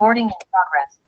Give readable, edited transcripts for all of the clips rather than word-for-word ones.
Recording in progress.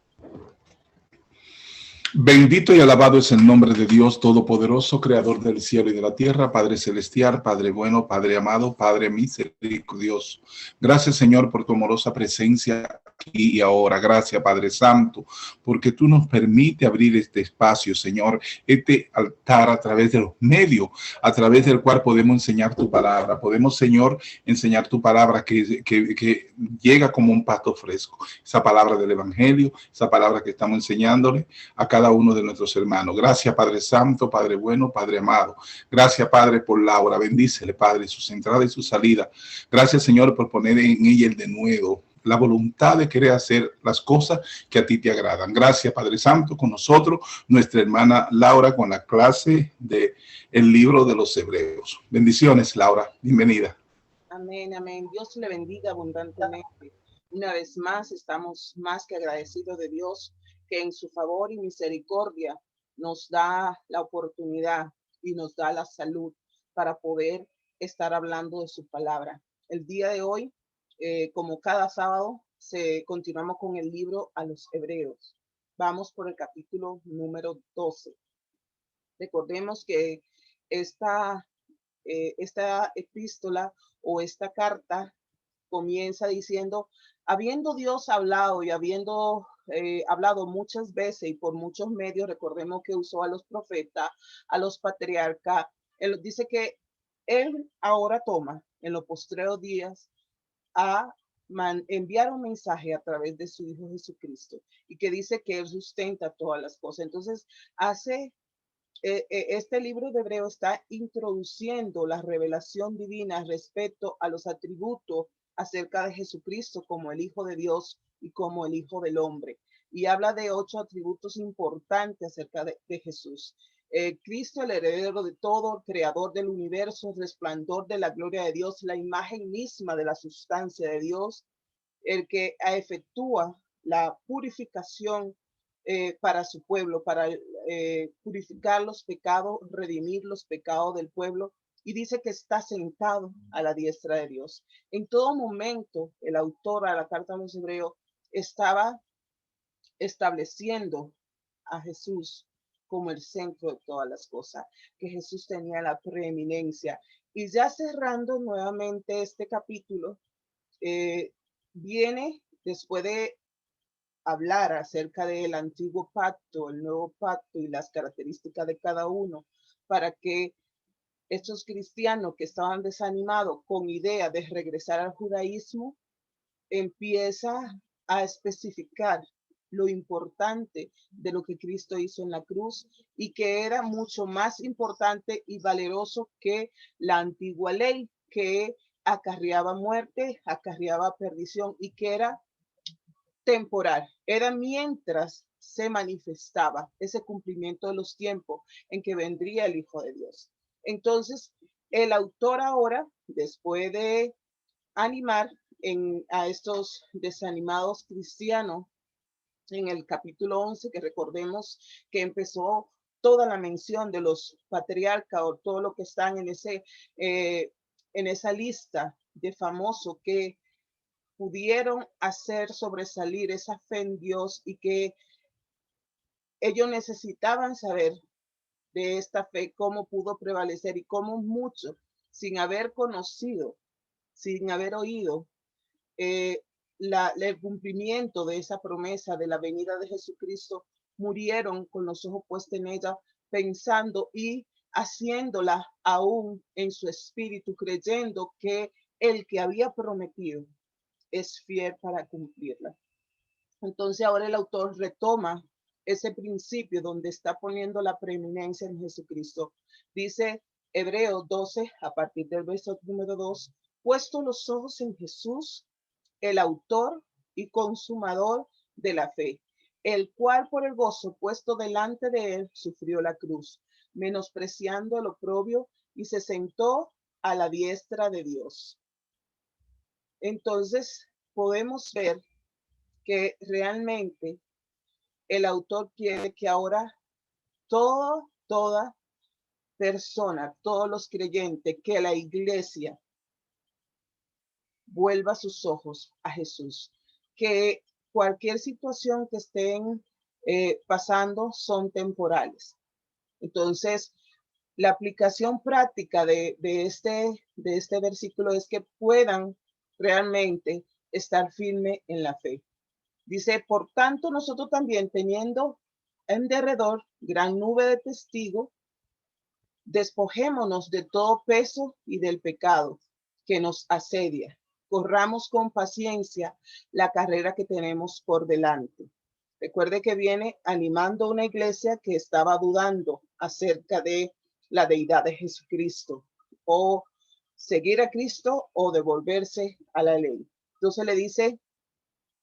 Bendito y alabado es el nombre de Dios Todopoderoso, Creador del cielo y de la tierra, Padre celestial, Padre bueno, Padre amado, Padre misericordioso. Gracias, Señor, por tu amorosa presencia aquí y ahora. Gracias, Padre Santo, porque tú nos permites abrir este espacio, Señor, este altar a través de los medios, a través del cual podemos enseñar tu palabra. Podemos, Señor, enseñar tu palabra que llega como un pasto fresco. Esa palabra del Evangelio, esa palabra que estamos enseñándole a cada uno de nuestros hermanos. Gracias, Padre Santo, Padre bueno, Padre amado. Gracias, Padre, por Laura. Bendícele, Padre, sus entradas y su salida. Gracias, Señor, por poner en ella el denuedo, la voluntad de querer hacer las cosas que a ti te agradan. Gracias, Padre Santo, con nosotros, nuestra hermana Laura, con la clase de el libro de los Hebreos. Bendiciones, Laura. Bienvenida. Amén, amén. Dios le bendiga abundantemente. Una vez más, estamos más que agradecidos de Dios, que en su favor y misericordia nos da la oportunidad y nos da la salud para poder estar hablando de su palabra. El día de hoy, como cada sábado, continuamos con el libro a los Hebreos. Vamos por el capítulo número 12. Recordemos que esta epístola o esta carta comienza diciendo: habiendo Dios hablado y habiendo hablado muchas veces y por muchos medios, recordemos que usó a los profetas, a los patriarcas. Él dice que él ahora toma en los postreros días a enviar un mensaje a través de su Hijo Jesucristo, y que dice que él sustenta todas las cosas. Entonces este libro de Hebreo está introduciendo la revelación divina respecto a los atributos acerca de Jesucristo como el Hijo de Dios y como el Hijo del Hombre. Y habla de 8 atributos importantes acerca de Jesús. Cristo, el heredero de todo, el creador del universo, el resplandor de la gloria de Dios, la imagen misma de la sustancia de Dios, el que efectúa la purificación para su pueblo, para purificar los pecados, redimir los pecados del pueblo, y dice que está sentado a la diestra de Dios. En todo momento, el autor a la carta a los Hebreos estaba estableciendo a Jesús como el centro de todas las cosas, que Jesús tenía la preeminencia. Y ya cerrando nuevamente este capítulo, viene después de hablar acerca del antiguo pacto, el nuevo pacto y las características de cada uno, para que estos cristianos que estaban desanimados con idea de regresar al judaísmo, empieza a especificar lo importante de lo que Cristo hizo en la cruz, y que era mucho más importante y valeroso que la antigua ley, que acarreaba muerte, acarreaba perdición, y que era temporal, era mientras se manifestaba ese cumplimiento de los tiempos en que vendría el Hijo de Dios. Entonces, el autor ahora, después de animar a estos desanimados cristianos, en el capítulo 11, que recordemos que empezó toda la mención de los patriarcas o todo lo que están en esa lista de famosos que pudieron hacer sobresalir esa fe en Dios, y que ellos necesitaban saber de esta fe cómo pudo prevalecer, y cómo muchos, sin haber conocido, sin haber oído el cumplimiento de esa promesa de la venida de Jesucristo, murieron con los ojos puestos en ella, pensando y haciéndola aún en su espíritu, creyendo que el que había prometido es fiel para cumplirla. Entonces ahora el autor retoma ese principio donde está poniendo la preeminencia en Jesucristo. Dice Hebreos 12, a partir del verso número 2, puesto los ojos en Jesús, el autor y consumador de la fe, el cual por el gozo puesto delante de él sufrió la cruz, menospreciando el oprobio, y se sentó a la diestra de Dios. Entonces podemos ver que realmente el autor quiere que ahora toda persona, todos los creyentes, que la iglesia vuelva sus ojos a Jesús, que cualquier situación que estén pasando son temporales. Entonces, la aplicación práctica de este versículo es que puedan realmente estar firme en la fe. Dice, por tanto, nosotros también, teniendo en derredor gran nube de testigos, despojémonos de todo peso y del pecado que nos asedia. Corramos con paciencia la carrera que tenemos por delante. Recuerde que viene animando una iglesia que estaba dudando acerca de la deidad de Jesucristo, o seguir a Cristo o devolverse a la ley. Entonces le dice,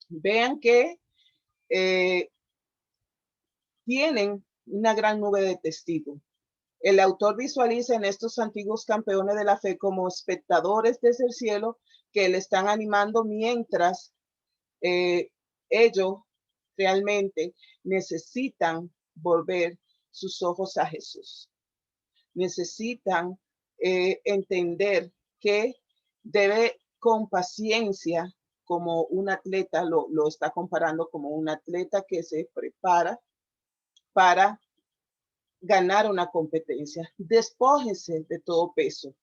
vean que tienen una gran nube de testigos. El autor visualiza en estos antiguos campeones de la fe como espectadores desde el cielo que le están animando mientras ellos realmente necesitan volver sus ojos a Jesús. Necesitan entender que debe con paciencia, como un atleta, lo está comparando como un atleta que se prepara para ganar una competencia. Despójense de todo peso.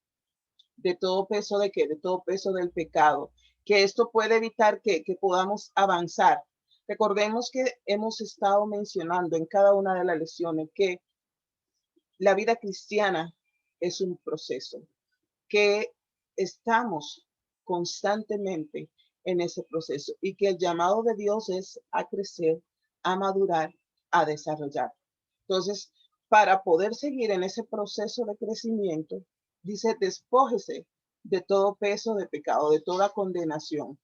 ¿De todo peso de qué? De todo peso del pecado. Que esto puede evitar que podamos avanzar. Recordemos que hemos estado mencionando en cada una de las lecciones que la vida cristiana es un proceso, que estamos constantemente en ese proceso y que el llamado de Dios es a crecer, a madurar, a desarrollar. Entonces, para poder seguir en ese proceso de crecimiento, dice, despójese de todo peso de pecado, de toda condenación.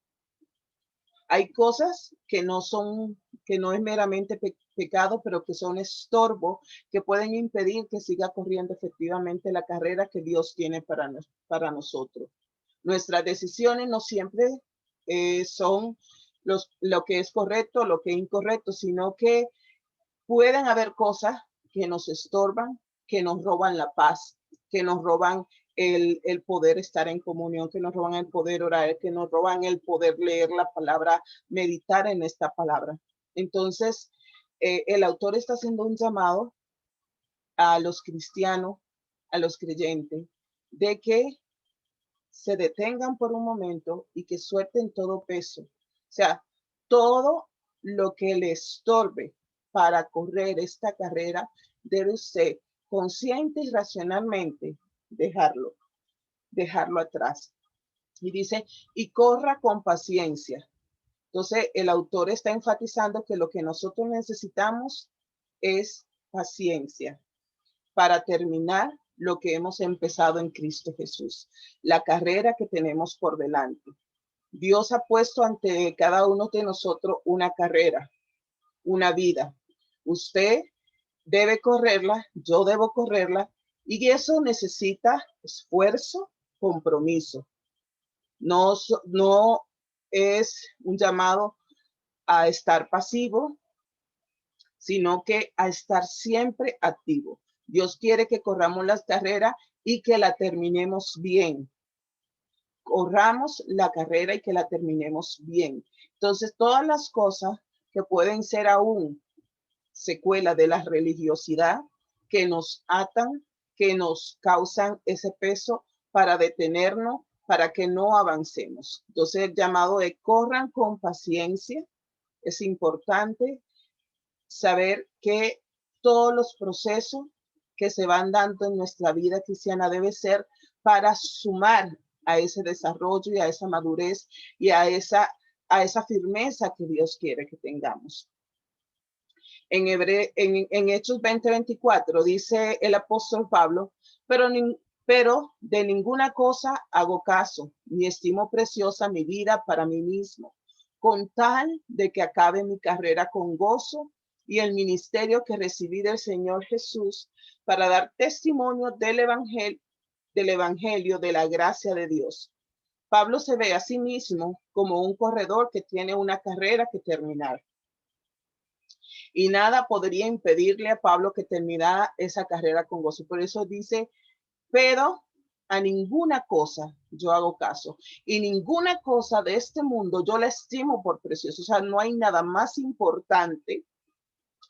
Hay cosas que no es meramente pecado, pero que son estorbo, que pueden impedir que siga corriendo efectivamente la carrera que Dios tiene para nosotros. Nuestras decisiones no siempre son lo que es correcto, lo que es incorrecto, sino que pueden haber cosas que nos estorban, que nos roban la paz, que nos roban el poder estar en comunión, que nos roban el poder orar, que nos roban el poder leer la palabra, meditar en esta palabra. Entonces, el autor está haciendo un llamado a los cristianos, a los creyentes, de que se detengan por un momento y que suelten todo peso. O sea, todo lo que le estorbe para correr esta carrera, debe usted consciente y racionalmente dejarlo atrás. Y dice, y corra con paciencia. Entonces, el autor está enfatizando que lo que nosotros necesitamos es paciencia para terminar lo que hemos empezado en Cristo Jesús, la carrera que tenemos por delante. Dios ha puesto ante cada uno de nosotros una carrera, una vida. Usted debe correrla, yo debo correrla, y eso necesita esfuerzo, compromiso. No es un llamado a estar pasivo, sino que a estar siempre activo. Dios quiere que corramos las carreras y que la terminemos bien. Corramos la carrera y que la terminemos bien. Entonces, todas las cosas que pueden ser aún secuela de la religiosidad, que nos atan, que nos causan ese peso para detenernos, para que no avancemos. Entonces, el llamado de corran con paciencia. Es importante saber que todos los procesos que se van dando en nuestra vida cristiana debe ser para sumar a ese desarrollo y a esa madurez y a esa firmeza que Dios quiere que tengamos. En Hechos 20:24 dice el apóstol Pablo, pero de ninguna cosa hago caso, ni estimo preciosa mi vida para mí mismo, con tal de que acabe mi carrera con gozo y el ministerio que recibí del Señor Jesús para dar testimonio del evangelio de la gracia de Dios. Pablo se ve a sí mismo como un corredor que tiene una carrera que terminar. Y nada podría impedirle a Pablo que terminara esa carrera con gozo. Por eso dice, pero a ninguna cosa yo hago caso, y ninguna cosa de este mundo yo la estimo por precioso. O sea, no hay nada más importante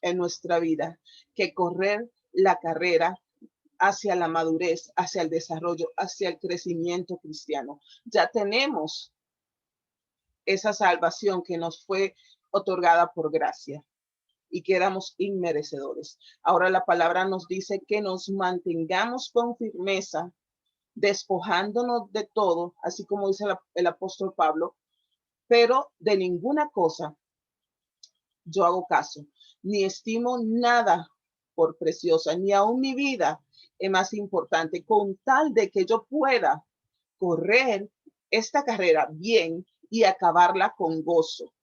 en nuestra vida que correr la carrera hacia la madurez, hacia el desarrollo, hacia el crecimiento cristiano. Ya tenemos esa salvación que nos fue otorgada por gracia y que éramos inmerecedores. Ahora la palabra nos dice que nos mantengamos con firmeza, despojándonos de todo, así como dice el apóstol Pablo, pero de ninguna cosa yo hago caso, ni estimo nada por preciosa, ni aún mi vida es más importante, con tal de que yo pueda correr esta carrera bien y acabarla con gozo.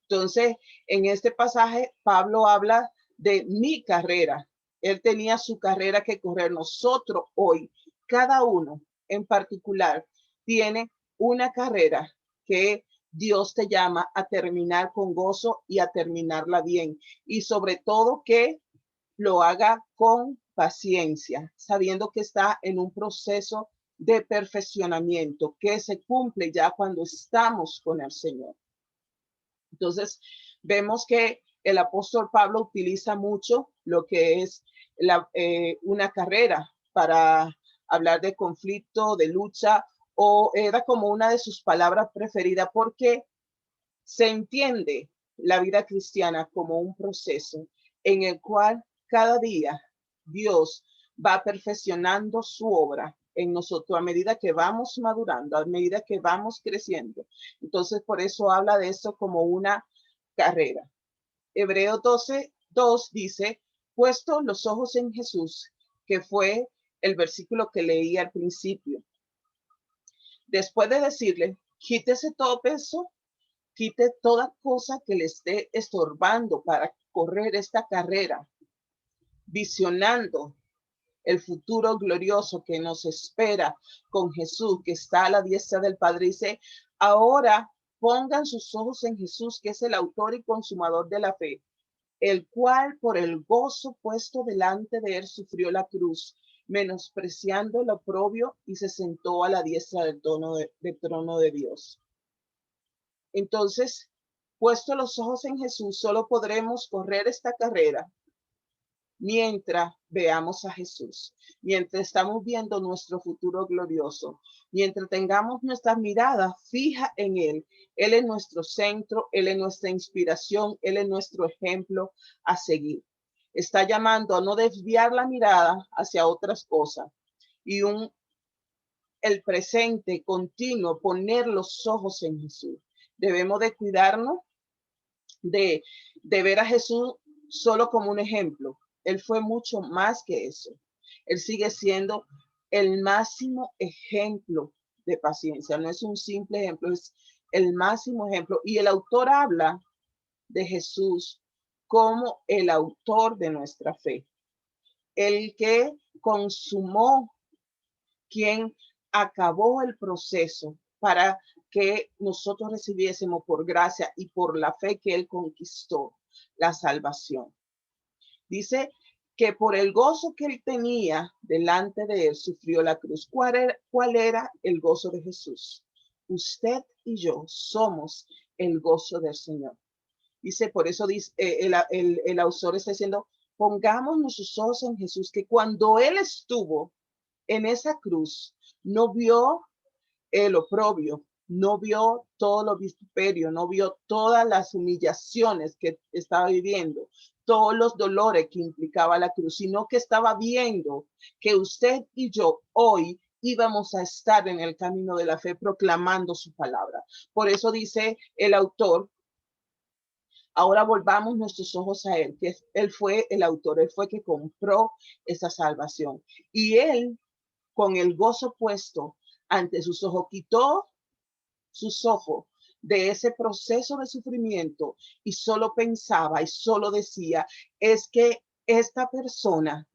Entonces, en este pasaje, Pablo habla de mi carrera. Él tenía su carrera que correr. Nosotros hoy, cada uno en particular, tiene una carrera que Dios te llama a terminar con gozo y a terminarla bien. Y sobre todo que lo haga con paciencia, sabiendo que está en un proceso de perfeccionamiento que se cumple ya cuando estamos con el Señor. Entonces, vemos que el apóstol Pablo utiliza mucho lo que es una carrera para hablar de conflicto, de lucha, o era como una de sus palabras preferidas porque se entiende la vida cristiana como un proceso en el cual cada día Dios va perfeccionando su obra en nosotros a medida que vamos madurando, a medida que vamos creciendo. Entonces, por eso habla de eso como una carrera. Hebreo 12:2 dice, puesto los ojos en Jesús, que fue el versículo que leí al principio. Después de decirle, quítese todo peso, quite toda cosa que le esté estorbando para correr esta carrera, visionando el futuro glorioso que nos espera con Jesús, que está a la diestra del Padre. Dice, ahora pongan sus ojos en Jesús, que es el autor y consumador de la fe, el cual por el gozo puesto delante de él sufrió la cruz, menospreciando el oprobio, y se sentó a la diestra del trono de Dios. Entonces, puesto los ojos en Jesús, solo podremos correr esta carrera mientras veamos a Jesús, mientras estamos viendo nuestro futuro glorioso, mientras tengamos nuestra mirada fija en Él. Él es nuestro centro, Él es nuestra inspiración, Él es nuestro ejemplo a seguir. Está llamando a no desviar la mirada hacia otras cosas y el presente continuo, poner los ojos en Jesús. Debemos de cuidarnos de ver a Jesús solo como un ejemplo. Él fue mucho más que eso. Él sigue siendo el máximo ejemplo de paciencia. No es un simple ejemplo, es el máximo ejemplo. Y el autor habla de Jesús como el autor de nuestra fe. El que consumó, quien acabó el proceso para que nosotros recibiésemos por gracia y por la fe que él conquistó la salvación. Dice que por el gozo que él tenía delante de él sufrió la cruz. ¿Cuál era el gozo de Jesús? Usted y yo somos el gozo del Señor. Dice, por eso dice, el autor está diciendo, pongamos nuestros ojos en Jesús, que cuando él estuvo en esa cruz, no vio el oprobio, no vio todo lo vituperio, no vio todas las humillaciones que estaba viviendo, todos los dolores que implicaba la cruz, sino que estaba viendo que usted y yo hoy íbamos a estar en el camino de la fe proclamando su palabra. Por eso dice el autor, ahora volvamos nuestros ojos a él, que él fue el autor, él fue que compró esa salvación. Y él, con el gozo puesto ante sus ojos, quitó sus ojos de ese proceso de sufrimiento y solo pensaba y solo decía, es que esta persona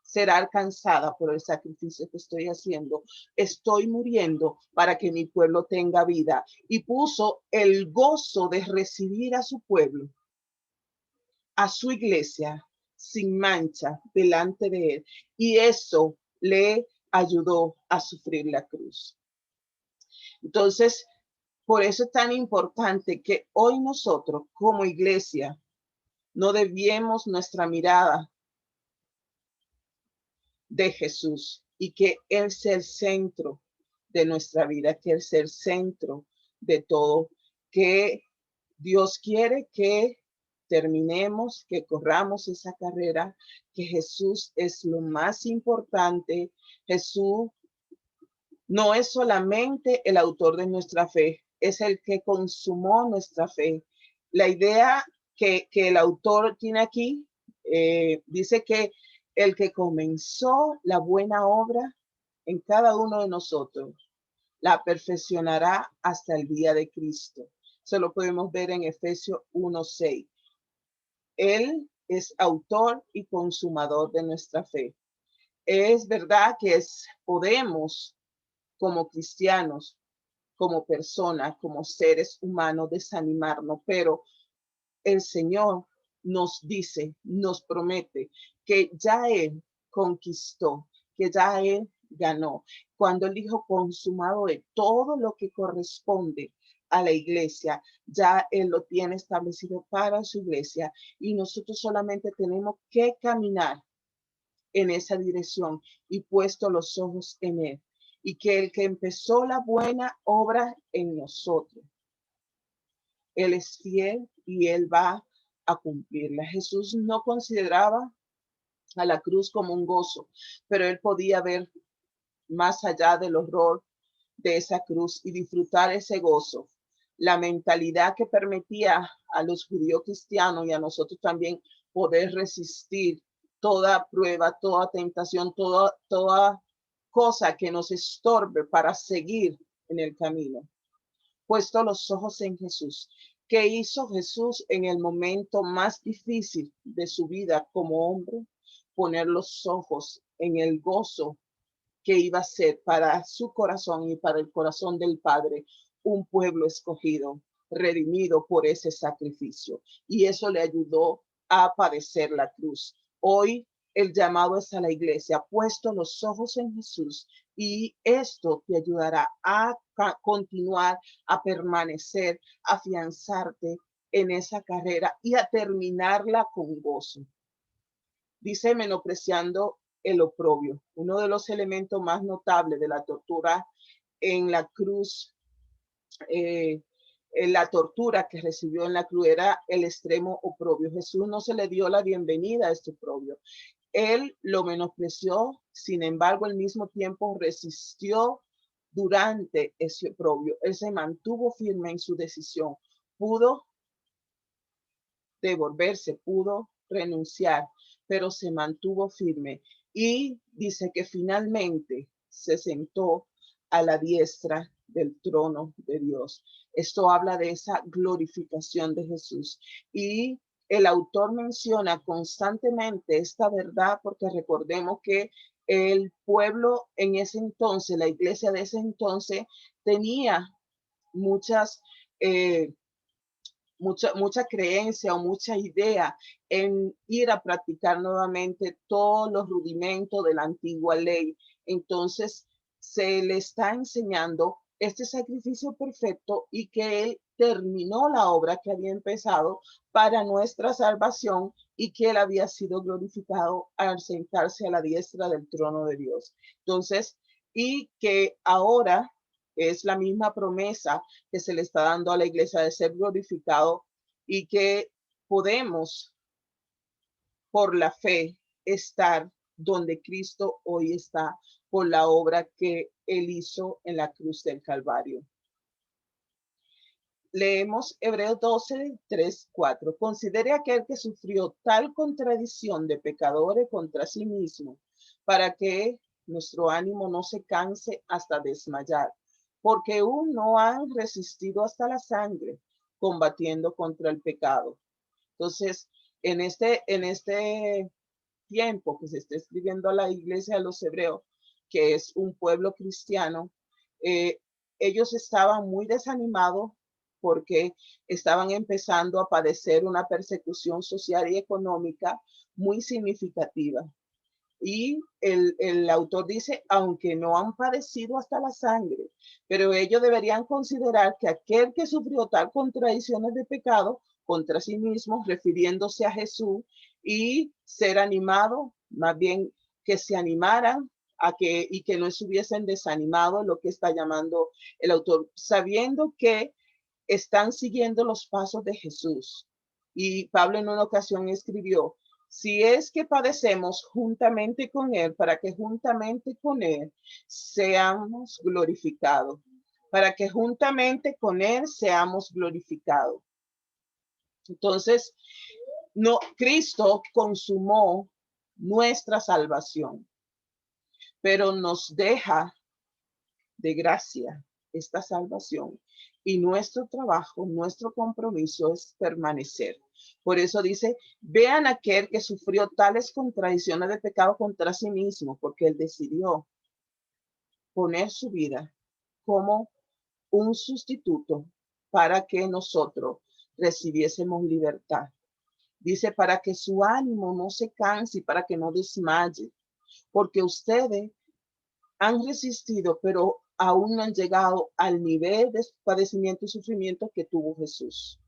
será alcanzada por el sacrificio que estoy haciendo. Estoy muriendo para que mi pueblo tenga vida. Y puso el gozo de recibir a su pueblo, a su iglesia, sin mancha delante de él. Y eso le ayudó a sufrir la cruz. Entonces, por eso es tan importante que hoy nosotros como iglesia no desviemos nuestra mirada de Jesús y que Él sea el centro de nuestra vida, que Él sea el centro de todo, que Dios quiere que terminemos, que corramos esa carrera, que Jesús es lo más importante. Jesús no es solamente el autor de nuestra fe, es el que consumó nuestra fe. La idea que el autor tiene aquí dice que el que comenzó la buena obra en cada uno de nosotros, la perfeccionará hasta el día de Cristo. Eso lo podemos ver en Efesios 1:6. Él es autor y consumador de nuestra fe. Es verdad que podemos como cristianos, como personas, como seres humanos, desanimarnos, pero el Señor nos dice, nos promete que ya Él conquistó, que ya Él ganó. Cuando Él dijo consumado de todo lo que corresponde a la iglesia, ya Él lo tiene establecido para su iglesia y nosotros solamente tenemos que caminar en esa dirección y puesto los ojos en Él. Y que el que empezó la buena obra en nosotros, Él es fiel y Él va a cumplirla. Jesús no consideraba a la cruz como un gozo, pero Él podía ver más allá del horror de esa cruz y disfrutar ese gozo. La mentalidad que permitía a los judíos cristianos y a nosotros también poder resistir toda prueba, toda tentación, toda cosa que nos estorbe para seguir en el camino. Puesto los ojos en Jesús. ¿Qué hizo Jesús en el momento más difícil de su vida como hombre? Poner los ojos en el gozo que iba a ser para su corazón y para el corazón del Padre un pueblo escogido, redimido por ese sacrificio. Y eso le ayudó a padecer la cruz. Hoy el llamado es a la iglesia, puesto los ojos en Jesús, y esto te ayudará a continuar, a permanecer, a afianzarte en esa carrera y a terminarla con gozo. Dice menospreciando el oprobio. Uno de los elementos más notables de la tortura en la cruz, en la tortura que recibió en la cruz era el extremo oprobio. Jesús no se le dio la bienvenida a este oprobio. Él lo menospreció, sin embargo, al mismo tiempo resistió durante ese oprobio. Él se mantuvo firme en su decisión. Pudo devolverse, pudo renunciar, pero se mantuvo firme y dice que finalmente se sentó a la diestra del trono de Dios. Esto habla de esa glorificación de Jesús y el autor menciona constantemente esta verdad porque recordemos que el pueblo en ese entonces, la iglesia de ese entonces tenía muchas mucha creencia o mucha idea en ir a practicar nuevamente todos los rudimentos de la antigua ley. Entonces, se le está enseñando este sacrificio perfecto y que Él terminó la obra que había empezado para nuestra salvación y que Él había sido glorificado al sentarse a la diestra del trono de Dios. Entonces, y que ahora es la misma promesa que se le está dando a la iglesia de ser glorificado y que podemos, por la fe, estar donde Cristo hoy está por la obra que Él hizo en la cruz del Calvario. Leemos Hebreos 12, 3, 4. Considere aquel que sufrió tal contradicción de pecadores contra sí mismo, para que nuestro ánimo no se canse hasta desmayar, porque aún no han resistido hasta la sangre, combatiendo contra el pecado. Entonces, en este tiempo que se está escribiendo a la iglesia de los hebreos, que es un pueblo cristiano, ellos estaban muy desanimados porque estaban empezando a padecer una persecución social y económica muy significativa. Y el autor dice, aunque no han padecido hasta la sangre, pero ellos deberían considerar que aquel que sufrió tal contradicciones de pecado contra sí mismo, refiriéndose a Jesús, y ser animado, más bien que se animaran y que no estuviesen desanimados, lo que está llamando el autor, sabiendo que están siguiendo los pasos de Jesús. Y Pablo en una ocasión escribió, si es que padecemos juntamente con él, para que juntamente con él seamos glorificados, para que juntamente con él seamos glorificados. Entonces, no, Cristo consumó nuestra salvación, pero nos deja de gracia esta salvación, y nuestro trabajo, nuestro compromiso es permanecer. Por eso dice, vean aquel que sufrió tales contradicciones de pecado contra sí mismo, porque él decidió poner su vida como un sustituto para que nosotros recibiésemos libertad. Dice, para que su ánimo no se canse y para que no desmaye, porque ustedes han resistido, pero aún no han llegado al nivel de padecimiento y sufrimiento que tuvo Jesús.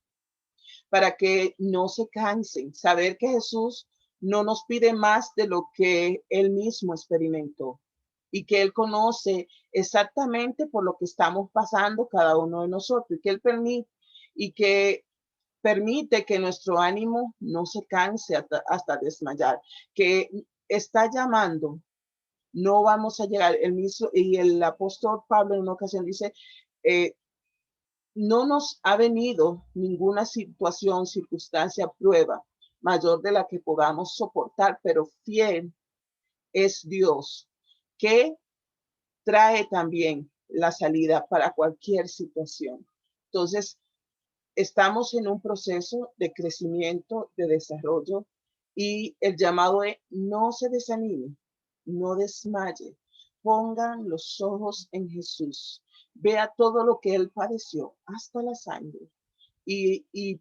Para que no se cansen, saber que Jesús no nos pide más de lo que él mismo experimentó y que él conoce exactamente por lo que estamos pasando cada uno de nosotros, y que él permite que nuestro ánimo no se canse hasta desmayar, que está llamando. No vamos a llegar, el mismo, y el apóstol Pablo en una ocasión dice, no nos ha venido ninguna situación, circunstancia, prueba mayor de la que podamos soportar, pero fiel es Dios, que trae también la salida para cualquier situación. Entonces, estamos en un proceso de crecimiento, de desarrollo, y el llamado es no se desanime, no desmaye, pongan los ojos en Jesús, vea todo lo que él padeció, hasta la sangre, y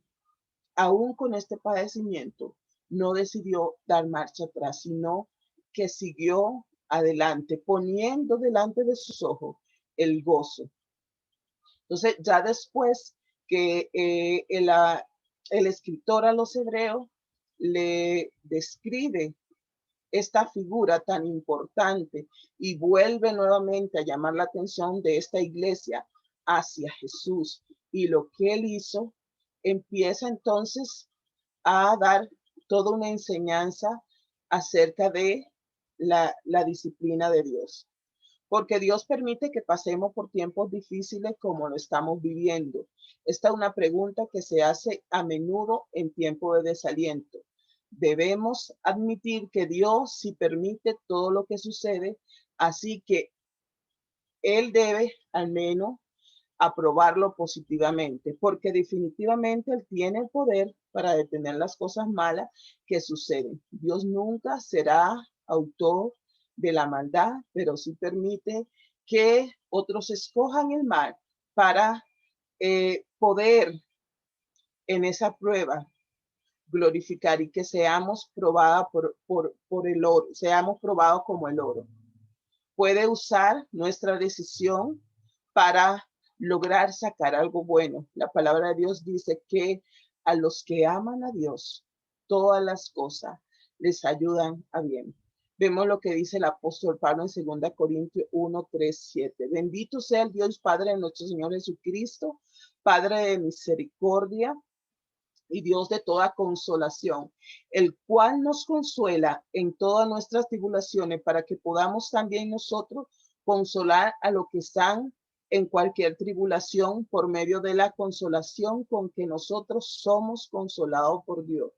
aún con este padecimiento no decidió dar marcha atrás, sino que siguió adelante, poniendo delante de sus ojos el gozo. Entonces, ya después que el escritor a los hebreos le describe esta figura tan importante y vuelve nuevamente a llamar la atención de esta iglesia hacia Jesús y lo que él hizo, empieza entonces a dar toda una enseñanza acerca de la disciplina de Dios. Porque Dios permite que pasemos por tiempos difíciles como lo estamos viviendo. Esta es una pregunta que se hace a menudo en tiempo de desaliento. Debemos admitir que Dios sí permite todo lo que sucede, así que Él debe al menos aprobarlo positivamente, porque definitivamente Él tiene el poder para detener las cosas malas que suceden. Dios nunca será autor de la maldad, pero sí permite que otros escojan el mal para poder en esa prueba glorificar y que seamos probados por el oro, seamos probados como el oro. Puede usar nuestra decisión para lograr sacar algo bueno. La palabra de Dios dice que a los que aman a Dios, todas las cosas les ayudan a bien. Vemos lo que dice el apóstol Pablo en 2 Corintios 1, 3, 7. Bendito sea el Dios Padre de nuestro Señor Jesucristo, Padre de misericordia y Dios de toda consolación, el cual nos consuela en todas nuestras tribulaciones para que podamos también nosotros consolar a los que están en cualquier tribulación por medio de la consolación con que nosotros somos consolados por Dios.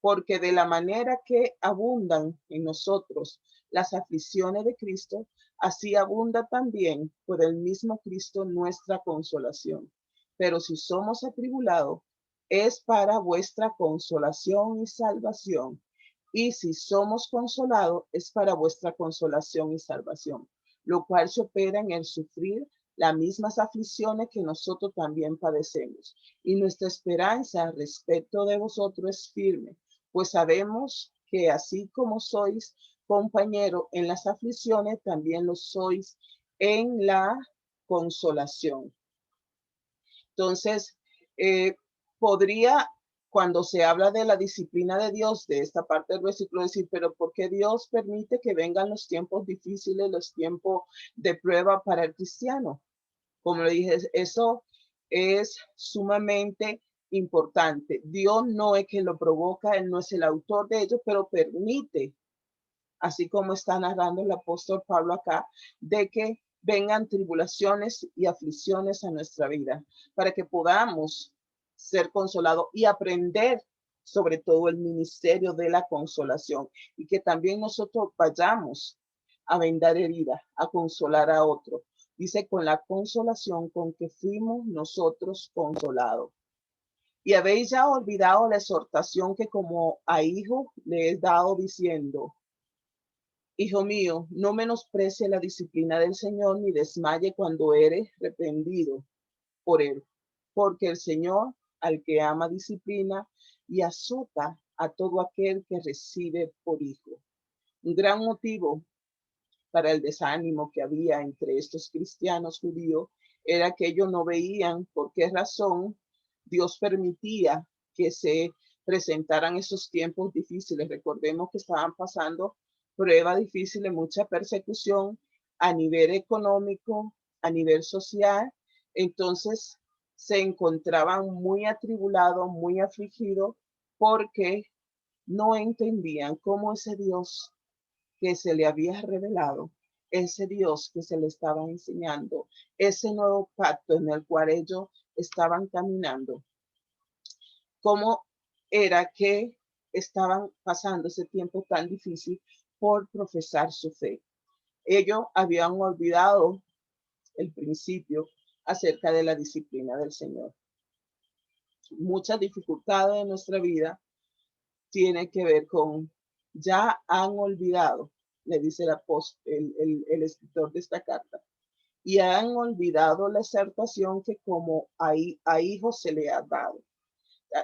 Porque de la manera que abundan en nosotros las aflicciones de Cristo, así abunda también por el mismo Cristo nuestra consolación. Pero si somos atribulados, es para vuestra consolación y salvación. Y si somos consolados, es para vuestra consolación y salvación, lo cual se opera en el sufrir las mismas aflicciones que nosotros también padecemos. Y nuestra esperanza respecto de vosotros es firme, pues sabemos que así como sois compañero en las aflicciones, también lo sois en la consolación. Entonces, podría, cuando se habla de la disciplina de Dios, de esta parte del versículo, decir, pero ¿por qué Dios permite que vengan los tiempos difíciles, los tiempos de prueba para el cristiano? Como le dije, eso es sumamente importante. Dios no es que lo provoca, Él no es el autor de ello, pero permite, así como está narrando el apóstol Pablo acá, de que vengan tribulaciones y aflicciones a nuestra vida, para que podamos ser consolados y aprender sobre todo el ministerio de la consolación, y que también nosotros vayamos a vendar heridas, a consolar a otro. Dice, con la consolación con que fuimos nosotros consolados. Y habéis ya olvidado la exhortación que como a hijo le he dado diciendo, hijo mío, no menosprecie la disciplina del Señor, ni desmaye cuando eres reprendido por él, porque el Señor al que ama disciplina y azota a todo aquel que recibe por hijo. Un gran motivo para el desánimo que había entre estos cristianos judíos era que ellos no veían por qué razón Dios permitía que se presentaran esos tiempos difíciles. Recordemos que estaban pasando pruebas difíciles, mucha persecución a nivel económico, a nivel social. Entonces se encontraban muy atribulados, muy afligidos, porque no entendían cómo ese Dios que se le había revelado, ese Dios que se le estaba enseñando, ese nuevo pacto en el cual ellos estaban caminando, cómo era que estaban pasando ese tiempo tan difícil por profesar su fe. Ellos habían olvidado el principio acerca de la disciplina del Señor. Muchas dificultades de nuestra vida tienen que ver con, ya han olvidado, le dice el escritor de esta carta, y han olvidado la exhortación que como a hijos se le ha dado.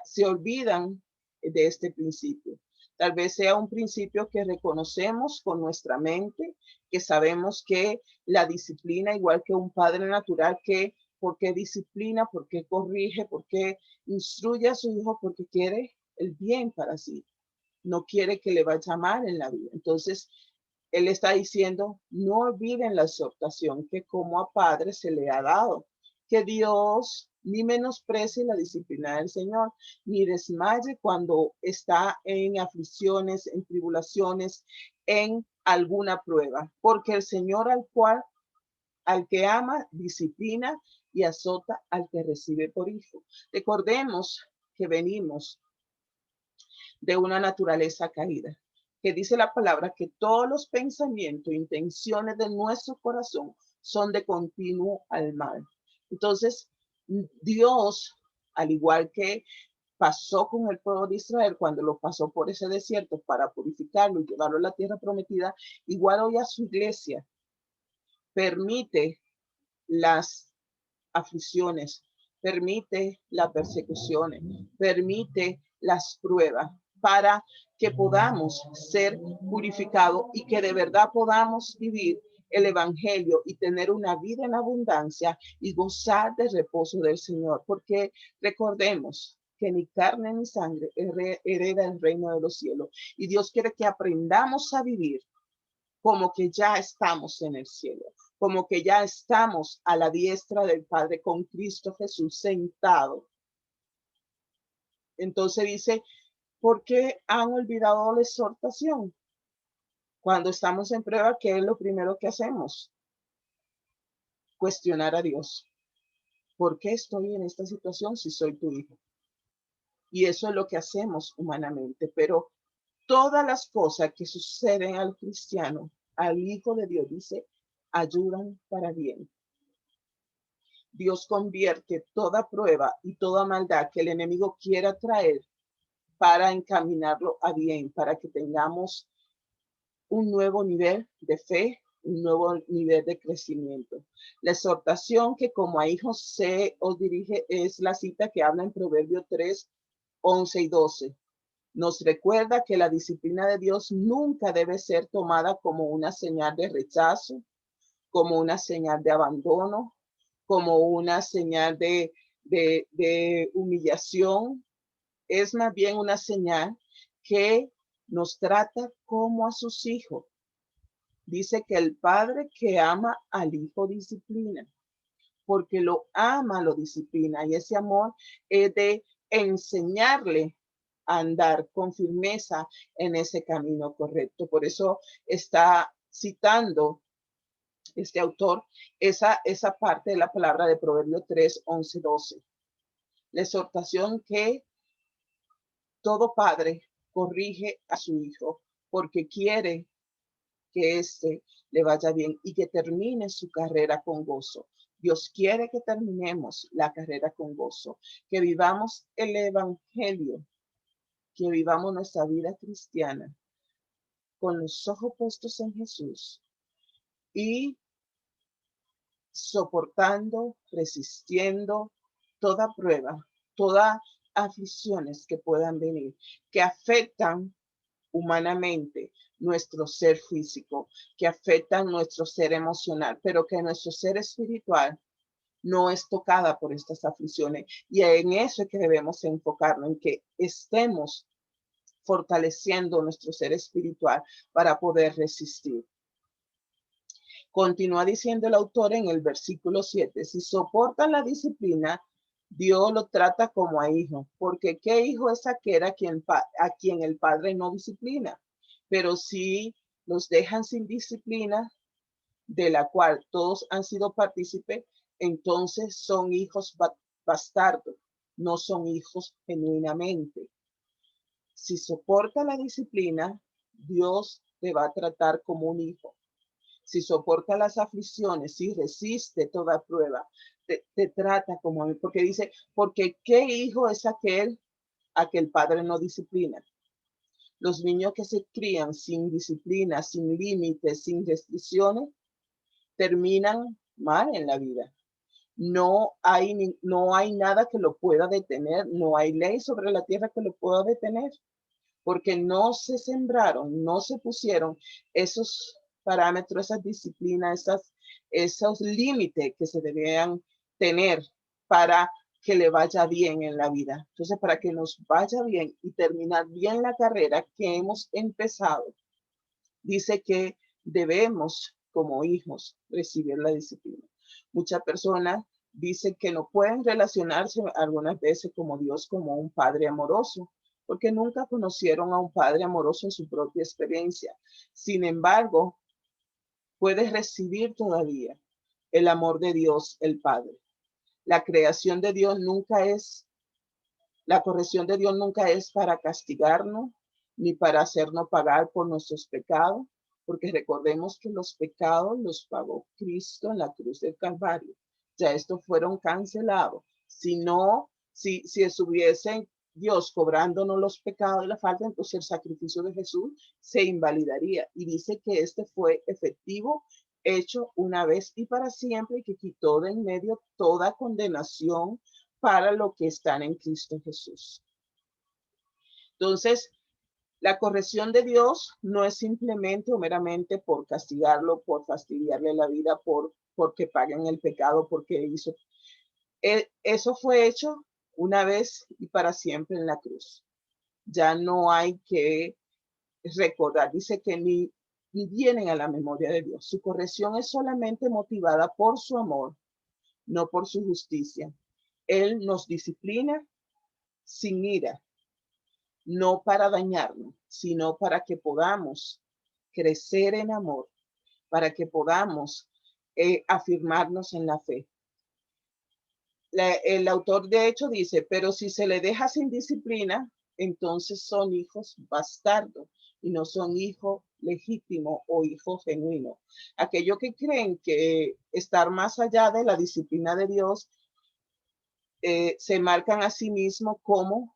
Se olvidan de este principio. Tal vez sea un principio que reconocemos con nuestra mente, que sabemos que la disciplina, igual que un padre natural, que porque disciplina, porque corrige, porque instruye a su hijo, porque quiere el bien para sí, no quiere que le vaya mal en la vida. Entonces, él está diciendo, no olviden la exhortación que como a padre se le ha dado, que Dios ni menosprecie la disciplina del Señor, ni desmaye cuando está en aflicciones, en tribulaciones, en alguna prueba, porque el Señor al que ama, disciplina y azota al que recibe por hijo. Recordemos que venimos de una naturaleza caída, que dice la palabra que todos los pensamientos e intenciones de nuestro corazón son de continuo al mal. Entonces, Dios, al igual que pasó con el pueblo de Israel cuando lo pasó por ese desierto para purificarlo y llevarlo a la tierra prometida, igual hoy a su iglesia permite las aflicciones, permite las persecuciones, permite las pruebas para que podamos ser purificados y que de verdad podamos vivir el evangelio y tener una vida en abundancia y gozar del reposo del Señor, porque recordemos que ni carne ni sangre hereda el reino de los cielos, y Dios quiere que aprendamos a vivir como que ya estamos en el cielo, como que ya estamos a la diestra del Padre con Cristo Jesús sentado. Entonces dice, ¿por qué han olvidado la exhortación? Cuando estamos en prueba, ¿qué es lo primero que hacemos? Cuestionar a Dios. ¿Por qué estoy en esta situación si soy tu hijo? Y eso es lo que hacemos humanamente, pero todas las cosas que suceden al cristiano, al hijo de Dios, dice, ayudan para bien. Dios convierte toda prueba y toda maldad que el enemigo quiera traer para encaminarlo a bien, para que tengamos un nuevo nivel de fe, un nuevo nivel de crecimiento. La exhortación que como a hijos se os dirige es la cita que habla en Proverbios 3, 11 y 12. Nos recuerda que la disciplina de Dios nunca debe ser tomada como una señal de rechazo, como una señal de abandono, como una señal de humillación. Es más bien una señal que nos trata como a sus hijos. Dice que el padre que ama al hijo disciplina, porque lo ama, lo disciplina. Y ese amor es de enseñarle a andar con firmeza en ese camino correcto. Por eso está citando este autor esa parte de la palabra de Proverbios 3, 11, 12. La exhortación que todo padre corrige a su hijo porque quiere que éste le vaya bien y que termine su carrera con gozo. Dios quiere que terminemos la carrera con gozo, que vivamos el evangelio, que vivamos nuestra vida cristiana con los ojos puestos en Jesús y soportando, resistiendo toda prueba, todas aflicciones que puedan venir, que afectan humanamente nuestro ser físico, que afectan nuestro ser emocional, pero que nuestro ser espiritual no es tocada por estas aflicciones. Y en eso es que debemos enfocarnos, en que estemos fortaleciendo nuestro ser espiritual para poder resistir. Continúa diciendo el autor en el versículo 7, si soportan la disciplina, Dios lo trata como a hijo, porque ¿qué hijo es aquel a quien el padre no disciplina? Pero si los dejan sin disciplina, de la cual todos han sido partícipes, entonces son hijos bastardos, no son hijos genuinamente. Si soporta la disciplina, Dios te va a tratar como un hijo. Si soporta las aflicciones, si resiste toda prueba, te trata como él, porque dice, porque ¿qué hijo es aquel a que el padre no disciplina? Los niños que se crían sin disciplina, sin límites, sin restricciones, terminan mal en la vida. No hay nada que lo pueda detener, no hay ley sobre la tierra que lo pueda detener, porque no se sembraron, no se pusieron esos parámetros, esas disciplinas, esos límites que se debían tener para que le vaya bien en la vida. Entonces, para que nos vaya bien y terminar bien la carrera que hemos empezado, dice que debemos, como hijos, recibir la disciplina. Muchas personas dicen que no pueden relacionarse algunas veces como Dios, como un padre amoroso, porque nunca conocieron a un padre amoroso en su propia experiencia. Sin embargo, puedes recibir todavía el amor de Dios, el Padre. La creación de Dios nunca es, la corrección de Dios nunca es para castigarnos, ni para hacernos pagar por nuestros pecados, porque recordemos que los pecados los pagó Cristo en la cruz del Calvario. Ya estos fueron cancelados. Si no, si estuviesen Dios cobrándonos los pecados y la falta, entonces el sacrificio de Jesús se invalidaría. Y dice que este fue efectivo, hecho una vez y para siempre, y que quitó de en medio toda condenación para los que están en Cristo Jesús. Entonces, la corrección de Dios no es simplemente o meramente por castigarlo, por fastidiarle la vida, porque paguen el pecado, porque hizo. Eso fue hecho una vez y para siempre en la cruz. Ya no hay que recordar, dice que ni vienen a la memoria de Dios. Su corrección es solamente motivada por su amor, no por su justicia. Él nos disciplina sin ira, no para dañarnos, sino para que podamos crecer en amor, para que podamos afirmarnos en la fe. El autor de hecho dice, pero si se le deja sin disciplina, entonces son hijos bastardos y no son hijos legítimos o hijos genuinos. Aquellos que creen que estar más allá de la disciplina de Dios se marcan a sí mismos como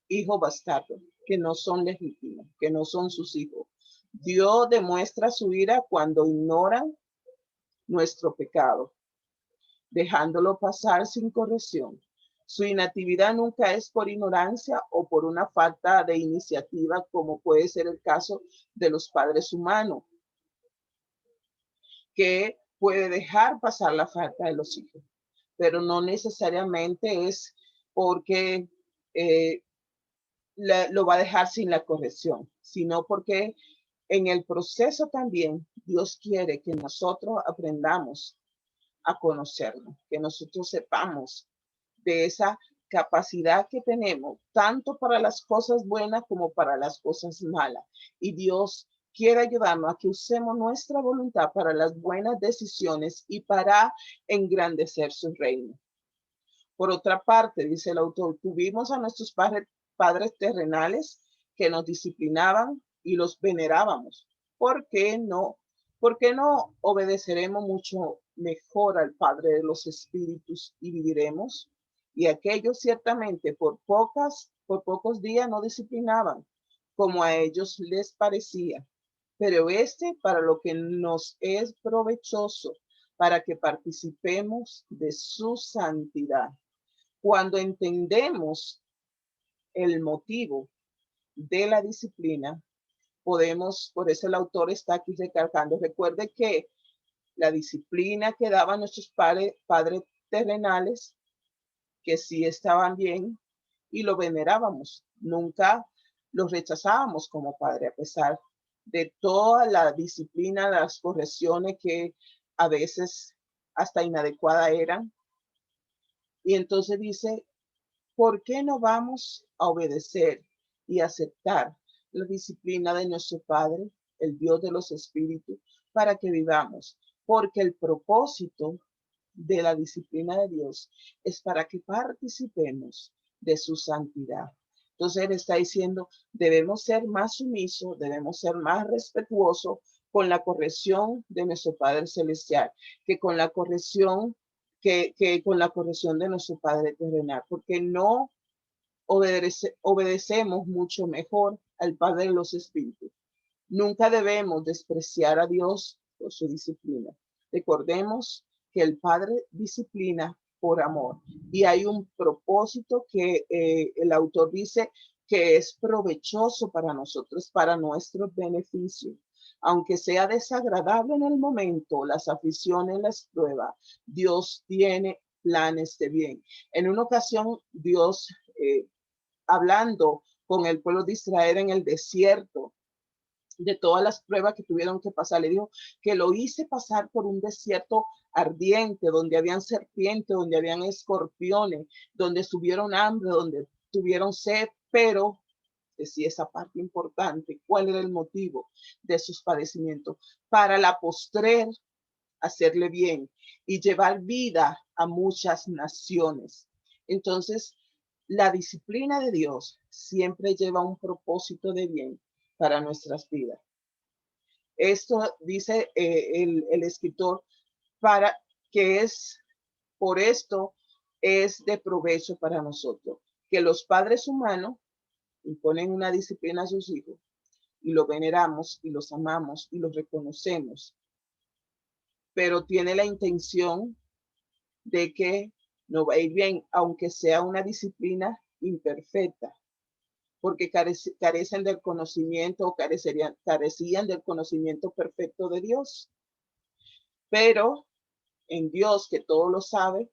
hijos bastardos, que no son legítimos, que no son sus hijos. Dios demuestra su ira cuando ignoran nuestro pecado, dejándolo pasar sin corrección. Su inactividad nunca es por ignorancia o por una falta de iniciativa, como puede ser el caso de los padres humanos, que puede dejar pasar la falta de los hijos, pero no necesariamente es porque eh, lo va a dejar sin la corrección, sino porque en el proceso también Dios quiere que nosotros aprendamos a conocernos, que nosotros sepamos de esa capacidad que tenemos, tanto para las cosas buenas como para las cosas malas. Y Dios quiere ayudarnos a que usemos nuestra voluntad para las buenas decisiones y para engrandecer su reino. Por otra parte, dice el autor, tuvimos a nuestros padres terrenales que nos disciplinaban y los venerábamos. ¿Por qué no? ¿Por qué no obedeceremos mucho mejor al Padre de los Espíritus y viviremos? Y aquellos ciertamente por pocos días no disciplinaban, como a ellos les parecía. Pero para lo que nos es provechoso, para que participemos de su santidad. Cuando entendemos el motivo de la disciplina, podemos, por eso el autor está aquí recalcando, recuerde que la disciplina que daban nuestros padres terrenales, que sí estaban bien y lo venerábamos, nunca los rechazábamos como padre, a pesar de toda la disciplina, las correcciones que a veces hasta inadecuadas eran. Y entonces dice, ¿por qué no vamos a obedecer y aceptar la disciplina de nuestro Padre, el Dios de los Espíritus, para que vivamos? Porque el propósito de la disciplina de Dios es para que participemos de su santidad. Entonces él está diciendo, debemos ser más sumisos, debemos ser más respetuosos con la corrección de nuestro Padre Celestial, que con la corrección con la corrección de nuestro Padre terrenal, porque no obedecemos mucho mejor al Padre de los Espíritus. Nunca debemos despreciar a Dios por su disciplina. Recordemos que el Padre disciplina por amor y hay un propósito que el autor dice que es provechoso para nosotros, para nuestro beneficio. Aunque sea desagradable en el momento, las aflicciones, las pruebas, Dios tiene planes de bien. En una ocasión, Dios, hablando con el pueblo de Israel en el desierto, de todas las pruebas que tuvieron que pasar, le dijo que lo hice pasar por un desierto ardiente, donde habían serpientes, donde habían escorpiones, donde tuvieron hambre, donde tuvieron sed, pero decía esa parte importante, ¿cuál era el motivo de sus padecimientos? Para la postrer hacerle bien y llevar vida a muchas naciones. Entonces, la disciplina de Dios siempre lleva un propósito de bien para nuestras vidas. Esto dice el escritor, para que es, por esto es de provecho para nosotros, que los padres humanos imponen una disciplina a sus hijos y los veneramos y los amamos y los reconocemos, pero tiene la intención de que no va a ir bien, aunque sea una disciplina imperfecta, porque carecen del conocimiento o carecían del conocimiento perfecto de Dios. Pero en Dios, que todo lo sabe,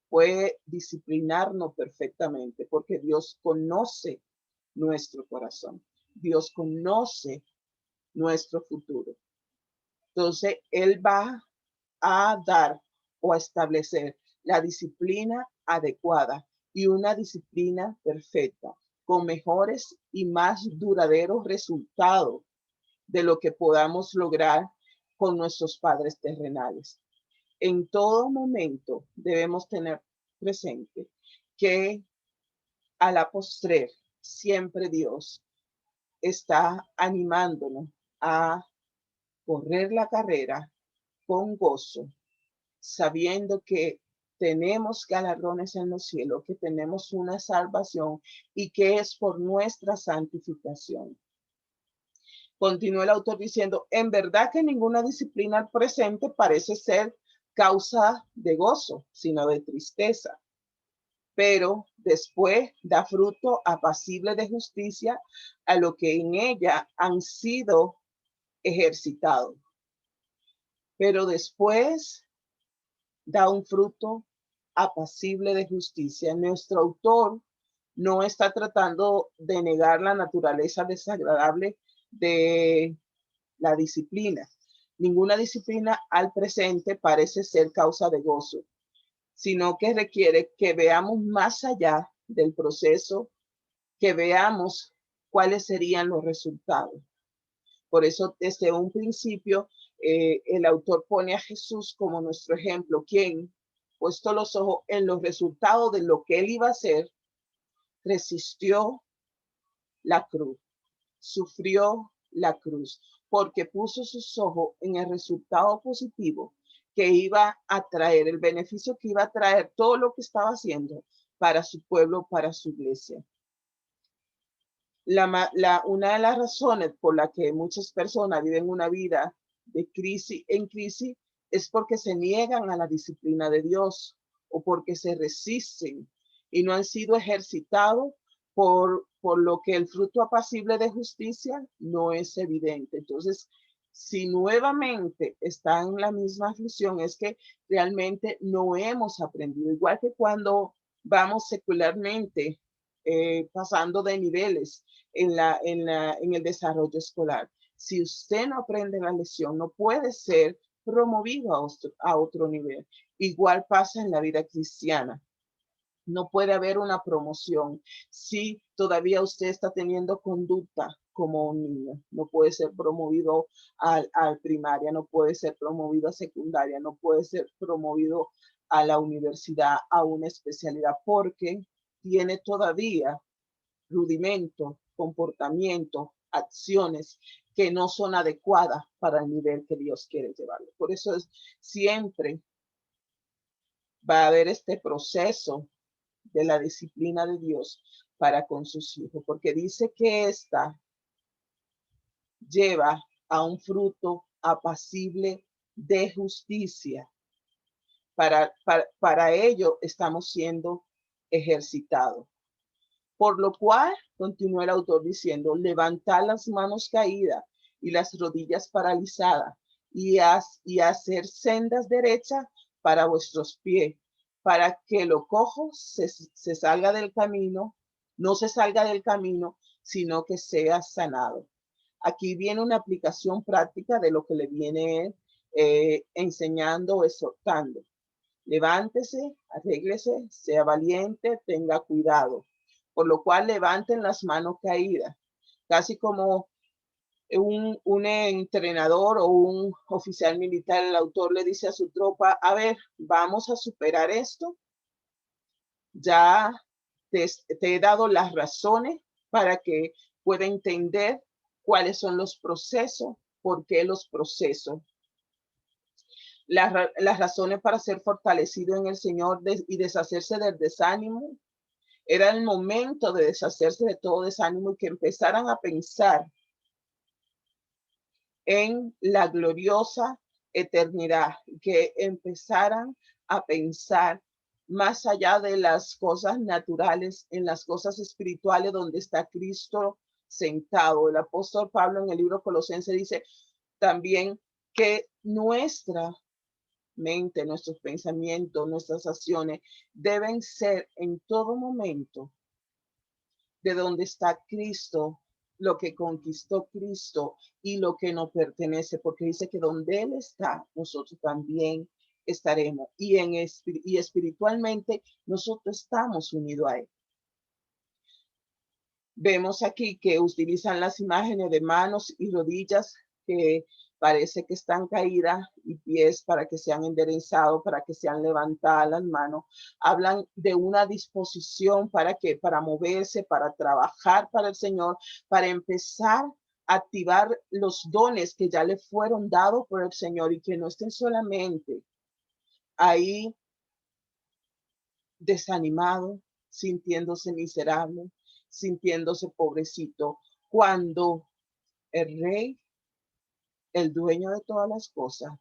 puede disciplinarnos perfectamente, porque Dios conoce nuestro corazón. Dios conoce nuestro futuro. Entonces, Él va a dar o a establecer la disciplina adecuada y una disciplina perfecta, con mejores y más duraderos resultados de lo que podamos lograr con nuestros padres terrenales. En todo momento debemos tener presente que a la postrer siempre Dios está animándonos a correr la carrera con gozo, sabiendo que tenemos galardones en los cielos, que tenemos una salvación y que es por nuestra santificación. Continúa el autor diciendo, en verdad que ninguna disciplina al presente parece ser causa de gozo, sino de tristeza. pero después da fruto apacible de justicia a lo que en ella han sido ejercitados. Pero después da un fruto apacible de justicia. Nuestro autor no está tratando de negar la naturaleza desagradable de la disciplina. Ninguna disciplina al presente parece ser causa de gozo, sino que requiere que veamos más allá del proceso, que veamos cuáles serían los resultados. Por eso, desde un principio, el autor pone a Jesús como nuestro ejemplo, quien, puesto los ojos en los resultados de lo que él iba a hacer, resistió la cruz, sufrió la cruz, porque puso sus ojos en el resultado positivo que iba a traer, el beneficio que iba a traer todo lo que estaba haciendo para su pueblo, para su iglesia. Una de las razones por la que muchas personas viven una vida de crisis en crisis es porque se niegan a la disciplina de Dios o porque se resisten y no han sido ejercitados por lo que el fruto apacible de justicia no es evidente. Entonces, si nuevamente está en la misma aflicción, es que realmente no hemos aprendido. Igual que cuando vamos secularmente pasando de niveles en el desarrollo escolar. Si usted no aprende la lección, no puede ser promovido a otro nivel. Igual pasa en la vida cristiana. No puede haber una promoción si todavía usted está teniendo conducta como un niño. No puede ser promovido al primaria, no puede ser promovido a secundaria, no puede ser promovido a la universidad, a una especialidad, porque tiene todavía rudimentos, comportamientos, acciones que no son adecuadas para el nivel que Dios quiere llevarlo. Por eso siempre va a haber este proceso de la disciplina de Dios para con sus hijos, porque dice que esta lleva a un fruto apacible de justicia. Para ello estamos siendo ejercitados. Por lo cual, continúa el autor diciendo, levantad las manos caídas y las rodillas paralizadas y hacer sendas derechas para vuestros pies, para que lo cojo se salga del camino, no se salga del camino, sino que sea sanado. Aquí viene una aplicación práctica de lo que le viene enseñando o exhortando. Levántese, arréglese, sea valiente, tenga cuidado. Por lo cual levanten las manos caídas, casi como un entrenador o un oficial militar. El autor le dice a su tropa, a ver, vamos a superar esto. Ya te he dado las razones para que pueda entender cuáles son los procesos, por qué los procesos. Las razones para ser fortalecido en el Señor y deshacerse del desánimo. Era el momento de deshacerse de todo desánimo y que empezaran a pensar en la gloriosa eternidad, que empezaran a pensar más allá de las cosas naturales, en las cosas espirituales donde está Cristo sentado. El apóstol Pablo en el libro Colosenses dice también que nuestra mente, nuestros pensamientos, nuestras acciones deben ser en todo momento de donde está Cristo, lo que conquistó Cristo y lo que nos pertenece, porque dice que donde Él está, nosotros también estaremos. Y espiritualmente nosotros estamos unidos a Él. Vemos aquí que utilizan las imágenes de manos y rodillas que parece que están caídas y pies para que sean enderezados, para que sean levantadas las manos. Hablan de una disposición para moverse, para trabajar para el Señor, para empezar a activar los dones que ya le fueron dados por el Señor y que no estén solamente ahí desanimados, sintiéndose miserables, sintiéndose pobrecito, cuando el Rey, el dueño de todas las cosas,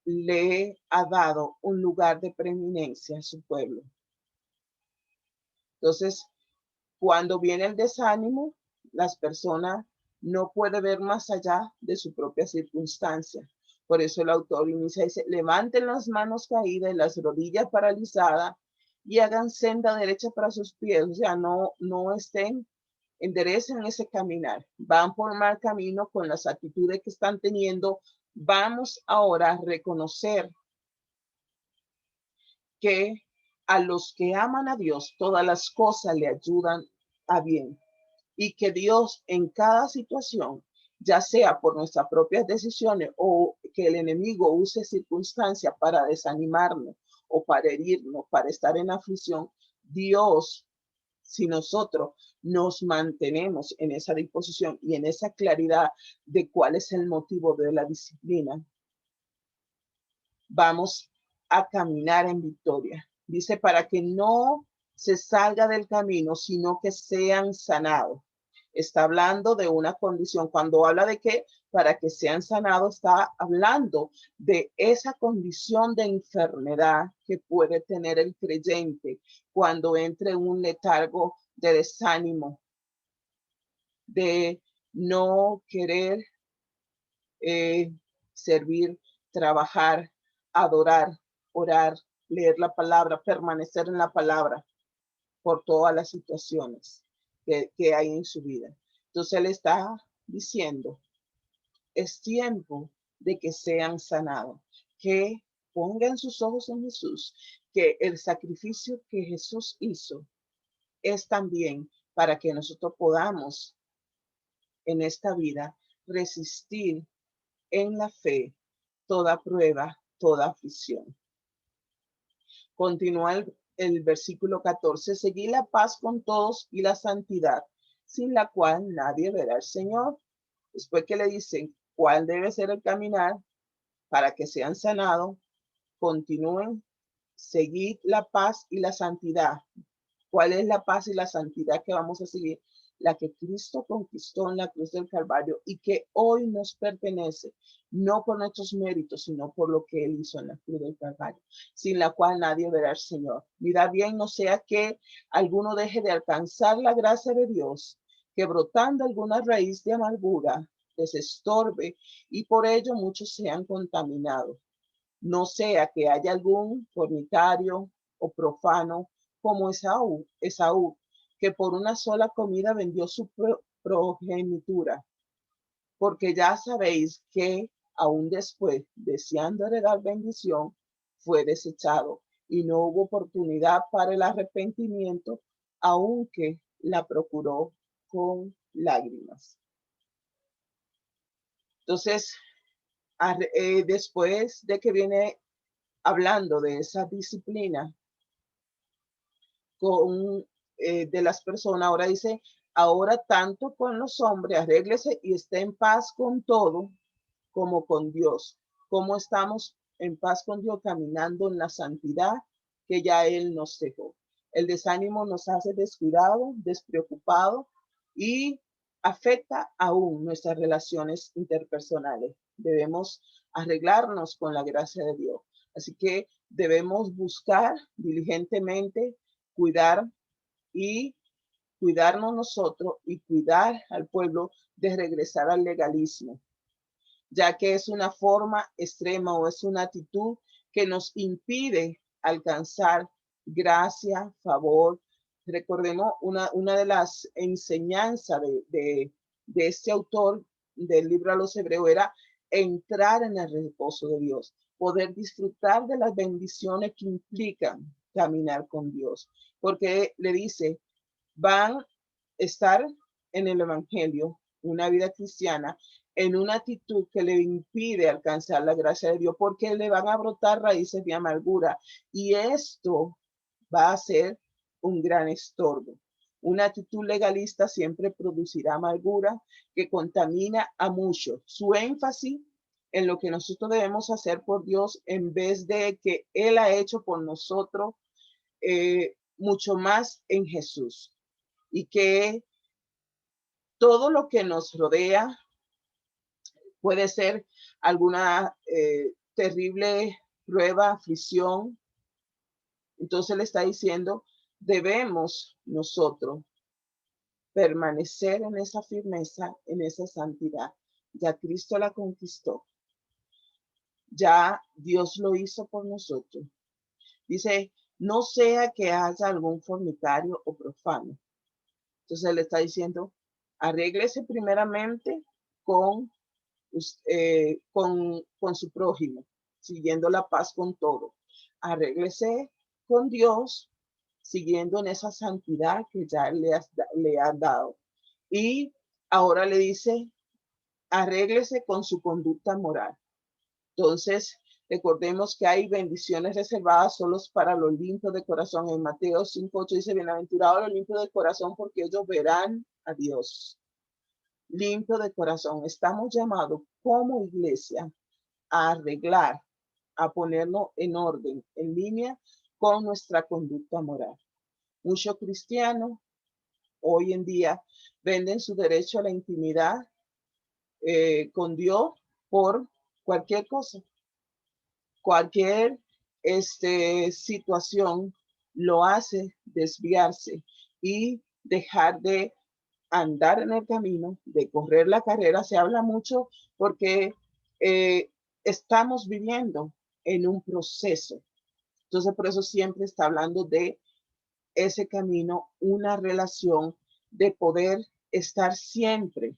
le ha dado un lugar de preeminencia a su pueblo. Entonces, cuando viene el desánimo, las personas no pueden ver más allá de su propia circunstancia. Por eso el autor inicia y dice, levanten las manos caídas y las rodillas paralizadas y hagan senda derecha para sus pies. O sea, no estén, enderecen ese caminar. Van por mal camino con las actitudes que están teniendo. Vamos ahora a reconocer que a los que aman a Dios, todas las cosas le ayudan a bien. Y que Dios en cada situación, ya sea por nuestras propias decisiones o que el enemigo use circunstancias para desanimarnos o para herirnos, para estar en aflicción, Dios, si nosotros nos mantenemos en esa disposición y en esa claridad de cuál es el motivo de la disciplina, vamos a caminar en victoria. Dice, para que no se salga del camino, sino que sean sanados. Está hablando de una condición. Cuando habla de que para que sean sanados, está hablando de esa condición de enfermedad que puede tener el creyente cuando entre en un letargo de desánimo, de no querer servir, trabajar, adorar, orar, leer la palabra, permanecer en la palabra por todas las situaciones que hay en su vida. Entonces él está diciendo, es tiempo de que sean sanados, que pongan sus ojos en Jesús, que el sacrificio que Jesús hizo es también para que nosotros podamos en esta vida resistir en la fe toda prueba, toda aflicción. Continúa el versículo 14, seguid la paz con todos y la santidad, sin la cual nadie verá al Señor. Después que le dicen cuál debe ser el caminar para que sean sanados, continúen, seguid la paz y la santidad. ¿Cuál es la paz y la santidad que vamos a seguir? La que Cristo conquistó en la cruz del Calvario y que hoy nos pertenece, no por nuestros méritos, sino por lo que Él hizo en la cruz del Calvario, sin la cual nadie verá al Señor. Mira bien, no sea que alguno deje de alcanzar la gracia de Dios, que brotando alguna raíz de amargura les estorbe y por ello muchos sean contaminados. No sea que haya algún fornicario o profano como Esaú, que por una sola comida vendió su progenitura, porque ya sabéis que aún después, deseando heredar bendición, fue desechado y no hubo oportunidad para el arrepentimiento, aunque la procuró con lágrimas. Entonces, después de que viene hablando de esa disciplina de las personas, ahora dice, ahora tanto con los hombres, arréglese y esté en paz con todo, como con Dios. ¿Cómo estamos en paz con Dios? Caminando en la santidad que ya Él nos dejó. El desánimo nos hace descuidado, despreocupado y afecta aún nuestras relaciones interpersonales. Debemos arreglarnos con la gracia de Dios. Así que debemos buscar diligentemente cuidar y cuidarnos nosotros y cuidar al pueblo de regresar al legalismo, ya que es una forma extrema o es una actitud que nos impide alcanzar gracia, favor. Recordemos una de las enseñanzas de este autor del libro a los Hebreos era entrar en el reposo de Dios, poder disfrutar de las bendiciones que implican caminar con Dios, porque le dice, van a estar en el evangelio, una vida cristiana, en una actitud que le impide alcanzar la gracia de Dios, porque le van a brotar raíces de amargura y esto va a ser un gran estorbo. Una actitud legalista siempre producirá amargura que contamina a muchos. Su énfasis en lo que nosotros debemos hacer por Dios en vez de que Él ha hecho por nosotros, mucho más en Jesús. Y que todo lo que nos rodea puede ser alguna terrible prueba, aflicción. Entonces le está diciendo, debemos nosotros permanecer en esa firmeza, en esa santidad. Ya Cristo la conquistó. Ya Dios lo hizo por nosotros. Dice, no sea que haya algún fornicario o profano. Entonces le está diciendo, arréglese primeramente con, con su prójimo, siguiendo la paz con todo. Arréglese con Dios, siguiendo en esa santidad que ya le ha dado. Y ahora le dice, arréglese con su conducta moral. Entonces, recordemos que hay bendiciones reservadas solo para los limpios de corazón. En Mateo 5:8 dice, bienaventurados los limpios de corazón porque ellos verán a Dios. Limpio de corazón. Estamos llamados como iglesia a arreglar, a ponernos en orden, en línea con nuestra conducta moral. Muchos cristianos hoy en día venden su derecho a la intimidad con Dios por cualquier cosa. Cualquier situación lo hace desviarse y dejar de andar en el camino, de correr la carrera. Se habla mucho porque estamos viviendo en un proceso. Entonces, por eso siempre está hablando de ese camino, una relación de poder estar siempre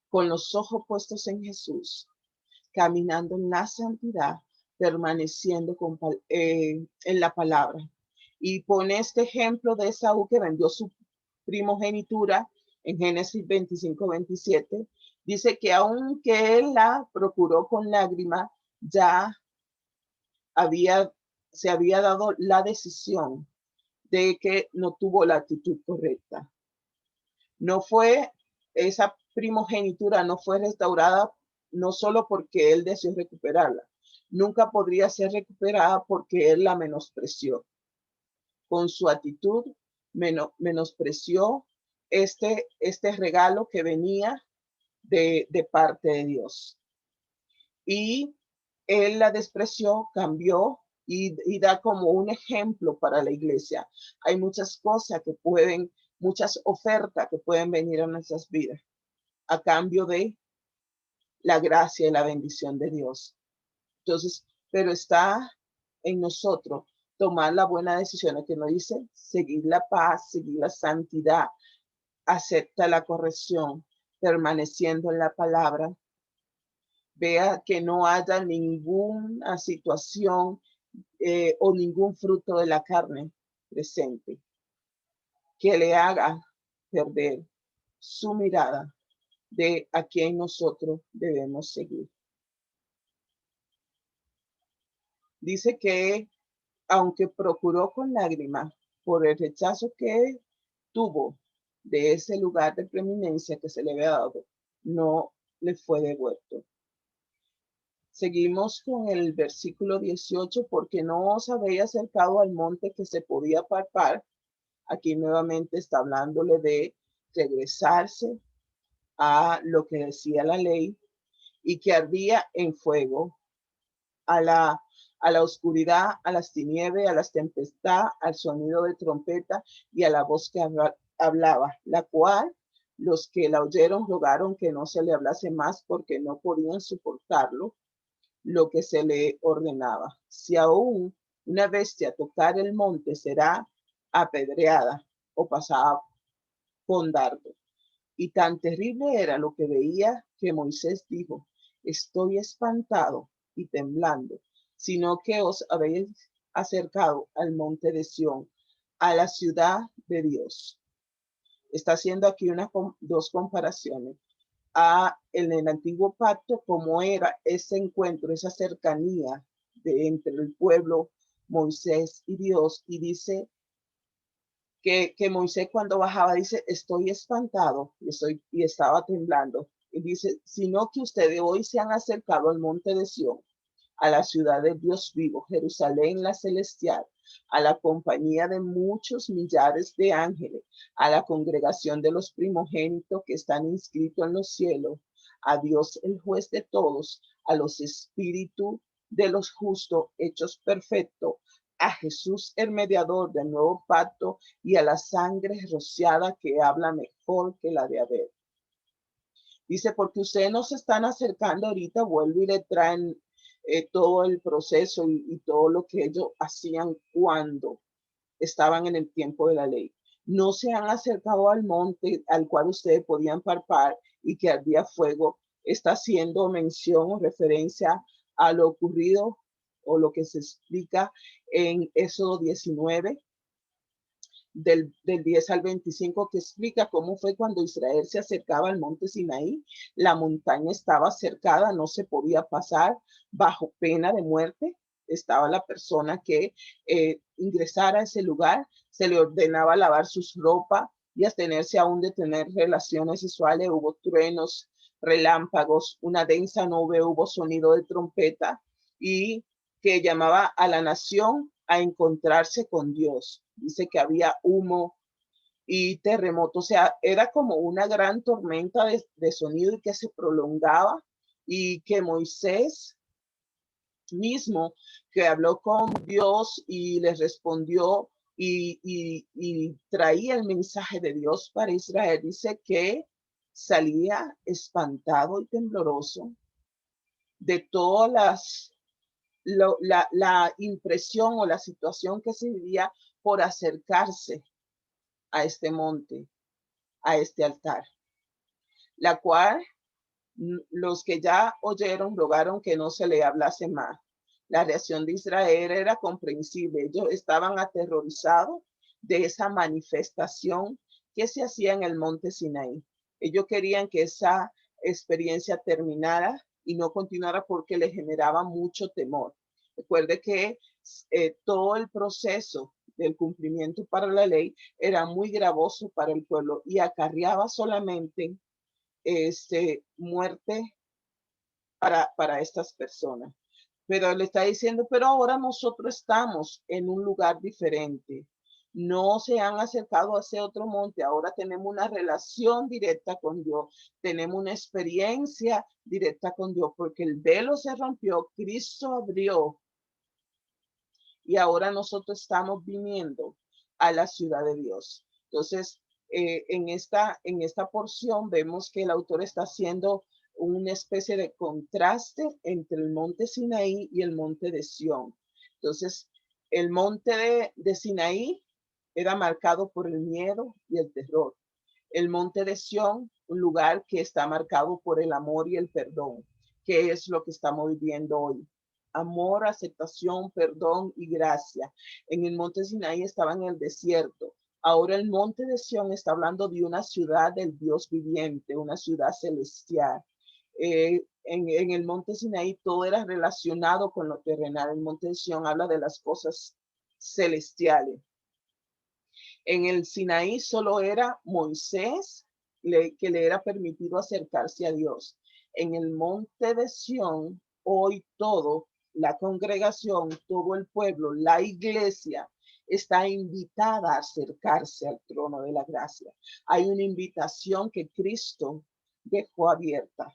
con los ojos puestos en Jesús, caminando en la santidad, permaneciendo en la palabra. Y pone este ejemplo de Esaú que vendió su primogenitura en Génesis 25:27. Dice que aunque él la procuró con lágrimas, ya se había dado la decisión de que no tuvo la actitud correcta. No fue, esa primogenitura no fue restaurada no solo porque él deseó recuperarla, nunca podría ser recuperada porque él la menospreció. Con su actitud menospreció este regalo que venía de parte de Dios. Y él la despreció, cambió y da como un ejemplo para la iglesia. Hay muchas cosas que pueden, muchas ofertas que pueden venir a nuestras vidas a cambio de la gracia y la bendición de Dios. Entonces, pero está en nosotros tomar la buena decisión, que nos dice seguir la paz, seguir la santidad, acepta la corrección, permaneciendo en la palabra. Vea que no haya ninguna situación o ningún fruto de la carne presente que le haga perder su mirada de a quien nosotros debemos seguir. Dice que aunque procuró con lágrimas por el rechazo que tuvo de ese lugar de preeminencia que se le había dado, no le fue devuelto. Seguimos con el versículo 18, porque no os habéis acercado al monte que se podía palpar. Aquí nuevamente está hablándole de regresarse a lo que decía la ley y que ardía en fuego, a la oscuridad, a las tinieblas, a las tempestades, al sonido de trompeta y a la voz que hablaba, la cual los que la oyeron rogaron que no se le hablase más porque no podían soportarlo lo que se le ordenaba. Si aún una bestia tocar el monte, será apedreada o pasada con dardo. Y tan terrible era lo que veía que Moisés dijo, estoy espantado y temblando, sino que os habéis acercado al monte de Sión, a la ciudad de Dios. Está haciendo aquí dos comparaciones. En el antiguo pacto, como era ese encuentro, esa cercanía entre el pueblo, Moisés y Dios, y dice que Moisés cuando bajaba dice, estoy espantado y estaba temblando. Y dice, sino que ustedes hoy se han acercado al monte de Sión, a la ciudad del Dios vivo, Jerusalén la celestial, a la compañía de muchos millares de ángeles, a la congregación de los primogénitos que están inscritos en los cielos, a Dios el juez de todos, a los espíritus de los justos hechos perfectos, a Jesús el mediador del nuevo pacto y a la sangre rociada que habla mejor que la de Abel. Dice, porque ustedes no se están acercando ahorita, vuelvo y le traen todo el proceso y todo lo que ellos hacían cuando estaban en el tiempo de la ley. No se han acercado al monte al cual ustedes podían palpar y que ardía fuego. Está haciendo mención o referencia a lo ocurrido o lo que se explica en Éxodo 19, del 10 al 25, que explica cómo fue cuando Israel se acercaba al monte Sinaí. La montaña estaba cercada, no se podía pasar bajo pena de muerte. Estaba la persona que ingresara a ese lugar, se le ordenaba lavar sus ropas y abstenerse aún de tener relaciones sexuales. Hubo truenos, relámpagos, una densa nube, hubo sonido de trompeta y que llamaba a la nación a encontrarse con Dios. Dice que había humo y terremoto, o sea, era como una gran tormenta de sonido y que se prolongaba y que Moisés mismo, que habló con Dios y les respondió y traía el mensaje de Dios para Israel, dice que salía espantado y tembloroso de todas la impresión o la situación que se vivía por acercarse a este monte, a este altar, la cual los que ya oyeron rogaron que no se le hablase más. La reacción de Israel era comprensible. Ellos estaban aterrorizados de esa manifestación que se hacía en el monte Sinaí. Ellos querían que esa experiencia terminara y no continuara porque le generaba mucho temor. Recuerde que todo el proceso del cumplimiento para la ley era muy gravoso para el pueblo y acarreaba solamente muerte para estas personas. Pero le está diciendo, pero ahora nosotros estamos en un lugar diferente. No se han acercado a ese otro monte. Ahora tenemos una relación directa con Dios. Tenemos una experiencia directa con Dios porque el velo se rompió, Cristo abrió y ahora nosotros estamos viniendo a la ciudad de Dios. Entonces, en esta porción vemos que el autor está haciendo una especie de contraste entre el monte Sinaí y el monte de Sión. Entonces, el monte de Sinaí era marcado por el miedo y el terror. El monte de Sión, un lugar que está marcado por el amor y el perdón, que es lo que estamos viviendo hoy. Amor, aceptación, perdón y gracia. En el monte Sinaí estaba en el desierto. Ahora el monte de Sión está hablando de una ciudad del Dios viviente, una ciudad celestial. En el monte Sinaí todo era relacionado con lo terrenal. El monte de Sión habla de las cosas celestiales. En el Sinaí solo era Moisés que le era permitido acercarse a Dios. En el monte de Sión, hoy todo, la congregación, todo el pueblo, la iglesia, está invitada a acercarse al trono de la gracia. Hay una invitación que Cristo dejó abierta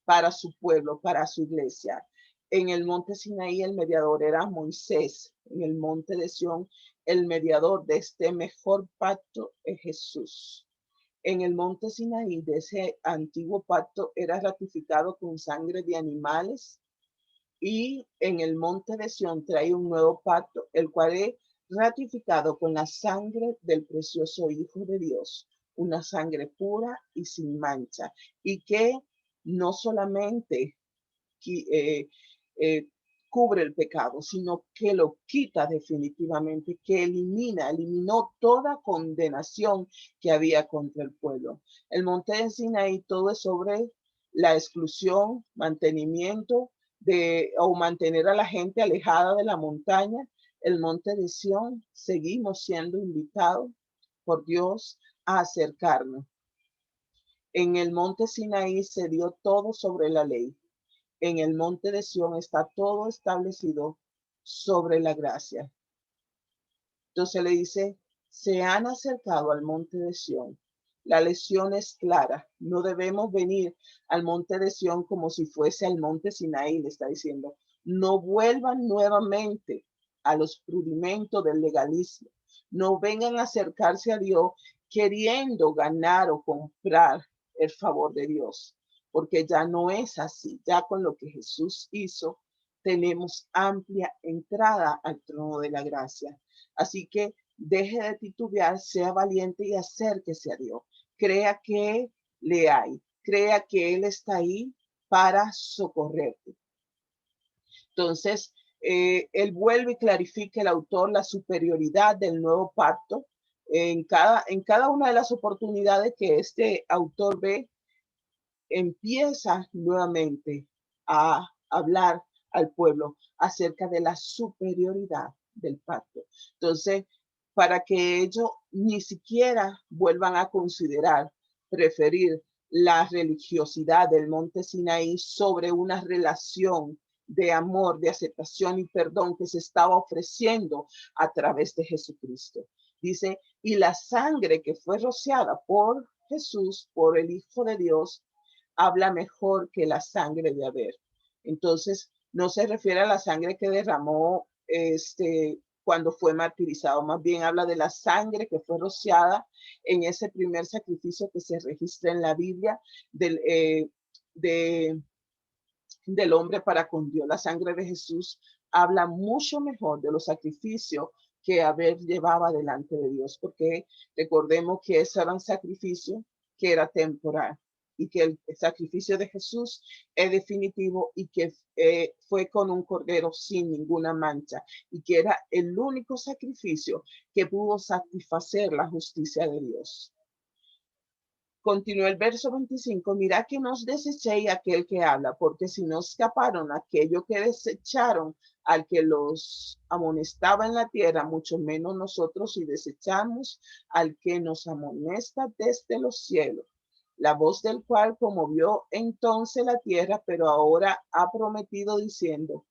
para su pueblo, para su iglesia. En el monte Sinaí el mediador era Moisés. En el monte de Sión el mediador de este mejor pacto es Jesús. En el monte Sinaí de ese antiguo pacto era ratificado con sangre de animales y en el monte de Sión trae un nuevo pacto, el cual es ratificado con la sangre del precioso Hijo de Dios, una sangre pura y sin mancha, y que no solamente cubre el pecado, sino que lo quita definitivamente, que eliminó toda condenación que había contra el pueblo. El monte de Sinaí todo es sobre la exclusión, mantenimiento o mantener a la gente alejada de la montaña. El monte de Sión seguimos siendo invitados por Dios a acercarnos. En el monte Sinaí se dio todo sobre la ley. En el monte de Sión está todo establecido sobre la gracia. Entonces le dice, se han acercado al monte de Sión. La lección es clara. No debemos venir al monte de Sión como si fuese al monte Sinaí, le está diciendo. No vuelvan nuevamente a los rudimentos del legalismo. No vengan a acercarse a Dios queriendo ganar o comprar el favor de Dios, porque ya no es así. Ya con lo que Jesús hizo, tenemos amplia entrada al trono de la gracia. Así que deje de titubear, sea valiente y acérquese a Dios. Crea que le hay, crea que Él está ahí para socorrerte. Entonces, él vuelve y clarifica el autor la superioridad del nuevo pacto en cada una de las oportunidades que este autor ve. Empieza nuevamente a hablar al pueblo acerca de la superioridad del pacto. Entonces, para que ellos ni siquiera vuelvan a considerar, preferir la religiosidad del monte Sinaí sobre una relación de amor, de aceptación y perdón que se estaba ofreciendo a través de Jesucristo. Dice, y la sangre que fue rociada por Jesús, por el Hijo de Dios, habla mejor que la sangre de Abel. Entonces, no se refiere a la sangre que derramó cuando fue martirizado, más bien habla de la sangre que fue rociada en ese primer sacrificio que se registra en la Biblia del hombre para con Dios. La sangre de Jesús habla mucho mejor de los sacrificios que Abel llevaba delante de Dios, porque recordemos que ese era un sacrificio que era temporal y que el sacrificio de Jesús es definitivo y que fue con un cordero sin ninguna mancha y que era el único sacrificio que pudo satisfacer la justicia de Dios. Continúa el verso 25, mira que nos desechéis aquel que habla, porque si no escaparon aquello que desecharon al que los amonestaba en la tierra, mucho menos nosotros si desechamos al que nos amonesta desde los cielos, la voz del cual conmovió entonces la tierra, pero ahora ha prometido diciendo,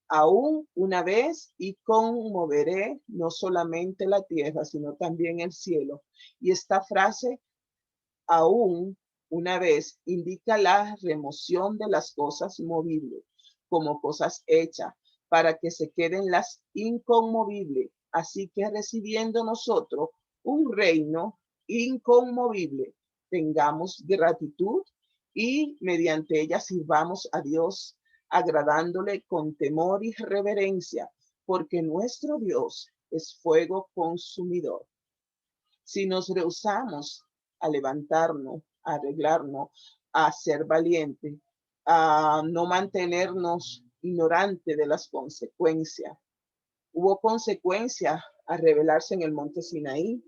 aún una vez y conmoveré no solamente la tierra, sino también el cielo. Y esta frase aún una vez indica la remoción de las cosas movibles como cosas hechas para que se queden las inconmovibles. Así que recibiendo nosotros un reino inconmovible, tengamos gratitud y mediante ella sirvamos a Dios agradándole con temor y reverencia, porque nuestro Dios es fuego consumidor. Si nos rehusamos a levantarnos, a arreglarnos, a ser valientes, a no mantenernos ignorantes de las consecuencias. Hubo consecuencias a rebelarse en el monte Sinaí.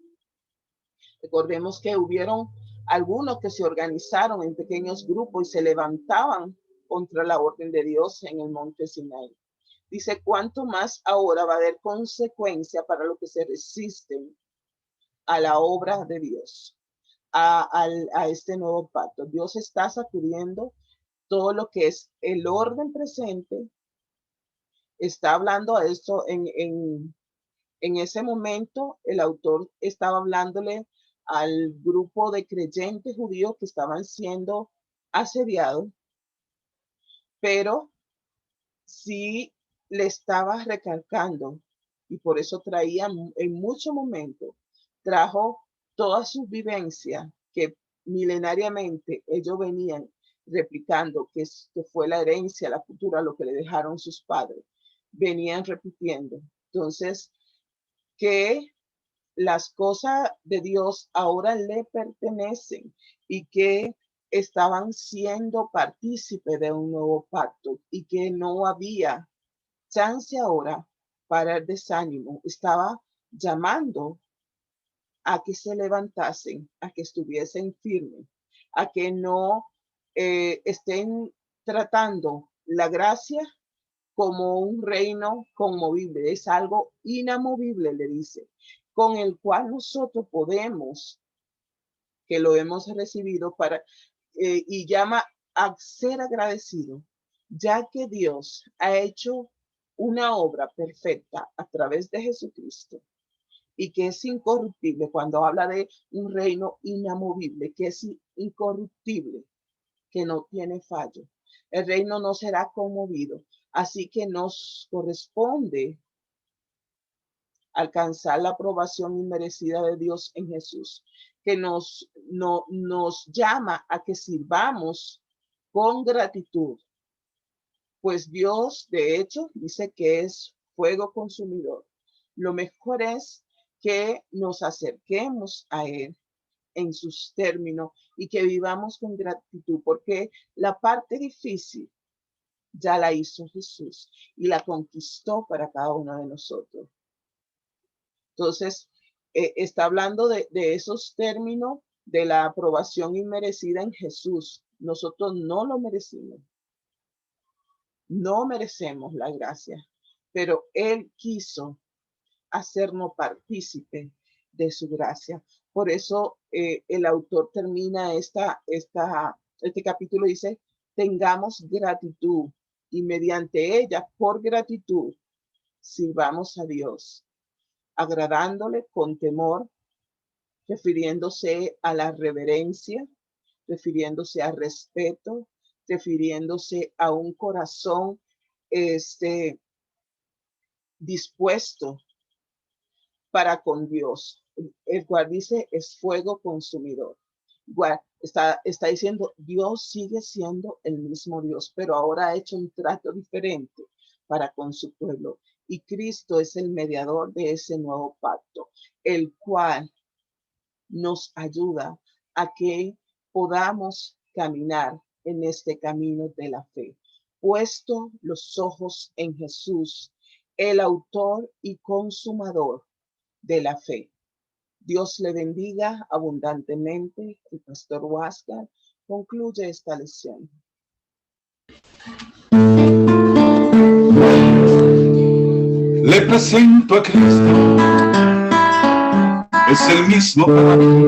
Recordemos que hubieron algunos que se organizaron en pequeños grupos y se levantaban contra la orden de Dios en el monte Sinaí. Dice, ¿cuánto más ahora va a haber consecuencia para los que se resisten a la obra de Dios, a este nuevo pacto? Dios está sacudiendo todo lo que es el orden presente. Está hablando a esto en ese momento. El autor estaba hablándole al grupo de creyentes judíos que estaban siendo asediados, pero sí le estaba recalcando, y por eso traía en muchos momentos, trajo todas sus vivencias que milenariamente ellos venían replicando, que fue la herencia, la cultura, lo que le dejaron sus padres, venían repitiendo. Entonces, que las cosas de Dios ahora le pertenecen y que estaban siendo partícipes de un nuevo pacto y que no había chance ahora para el desánimo. Estaba llamando a que se levantasen, a que estuviesen firmes, a que no estén tratando la gracia como un reino conmovible. Es algo inamovible, le dice, con el cual nosotros podemos, que lo hemos recibido y llama a ser agradecido, ya que Dios ha hecho una obra perfecta a través de Jesucristo y que es incorruptible. Cuando habla de un reino inamovible, que es incorruptible, que no tiene fallo, el reino no será conmovido. Así que nos corresponde alcanzar la aprobación inmerecida de Dios en Jesús, que nos llama a que sirvamos con gratitud. Pues Dios, de hecho, dice que es fuego consumidor. Lo mejor es que nos acerquemos a Él en sus términos y que vivamos con gratitud, porque la parte difícil ya la hizo Jesús y la conquistó para cada uno de nosotros. Entonces, está hablando de esos términos de la aprobación inmerecida en Jesús. Nosotros no lo merecimos. No merecemos la gracia, pero Él quiso hacernos partícipe de su gracia. Por eso el autor termina este capítulo, dice, tengamos gratitud y mediante ella, por gratitud, sirvamos a Dios, agradándole con temor, refiriéndose a la reverencia, refiriéndose al respeto, refiriéndose a un corazón dispuesto para con Dios, el cual dice es fuego consumidor. Igual está diciendo Dios sigue siendo el mismo Dios, pero ahora ha hecho un trato diferente para con su pueblo. Y Cristo es el mediador de ese nuevo pacto, el cual nos ayuda a que podamos caminar en este camino de la fe, puesto los ojos en Jesús, el autor y consumador de la fe. Dios le bendiga abundantemente. El pastor Huáscar concluye esta lección. Le presento a Cristo, es el mismo para mí.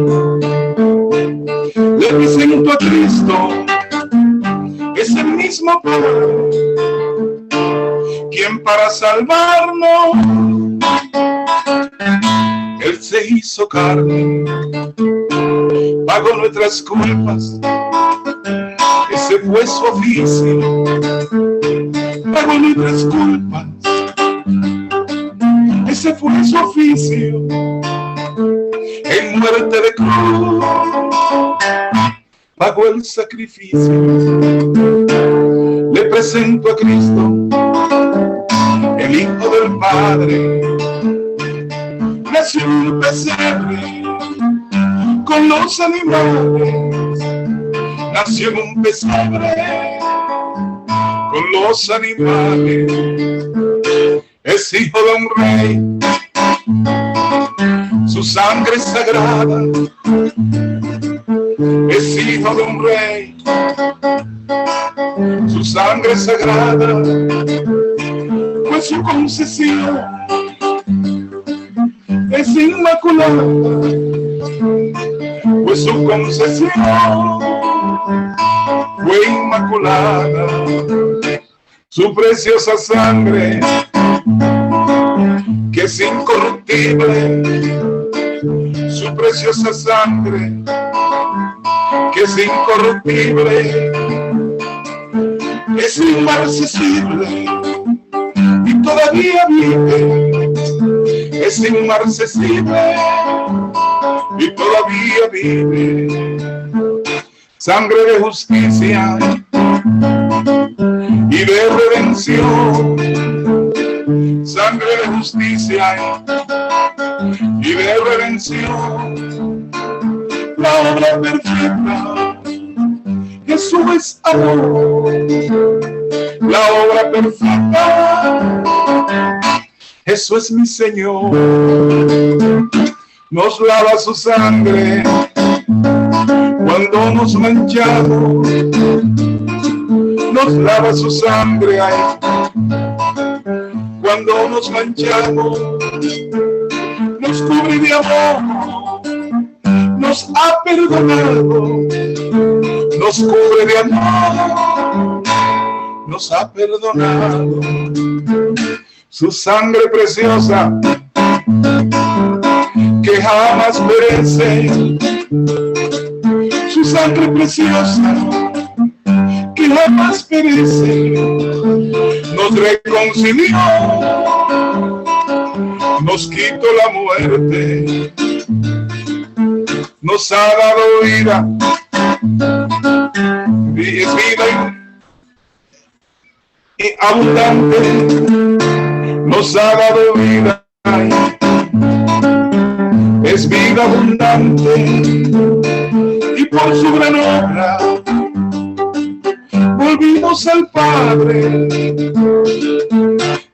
Le presento a Cristo, es el mismo para mí. Quien para salvarnos Él se hizo carne, pagó nuestras culpas, ese fue su oficio, pagó nuestras culpas, ese fue su oficio, en muerte de cruz, pagó el sacrificio. Le presento a Cristo, el Hijo del Padre, nació en un pesebre con los animales, nació en un pesebre con los animales, es hijo de un rey, su sangre es sagrada, es hijo de un rey, su sangre es sagrada, pues su concesión es inmaculada, pues su concesión fue inmaculada, su preciosa sangre que es incorruptible, su preciosa sangre que es incorruptible, es inmarcesible y todavía vive, es inmarcesible y todavía vive. Sangre de justicia y de redención, sangre de justicia y de redención, la obra perfecta, Jesús es amor, la obra perfecta, Jesús es mi Señor, nos lava su sangre cuando nos manchamos, nos lava su sangre ay, cuando nos manchamos, nos cubre de amor, nos ha perdonado, nos cubre de amor, nos ha perdonado. Su sangre preciosa que jamás perece, su sangre preciosa que jamás perece, nos reconcilió, nos quitó la muerte, nos ha dado vida, y es vida y abundante, nos ha dado vida, es vida abundante, y por su gran obra volvimos al Padre,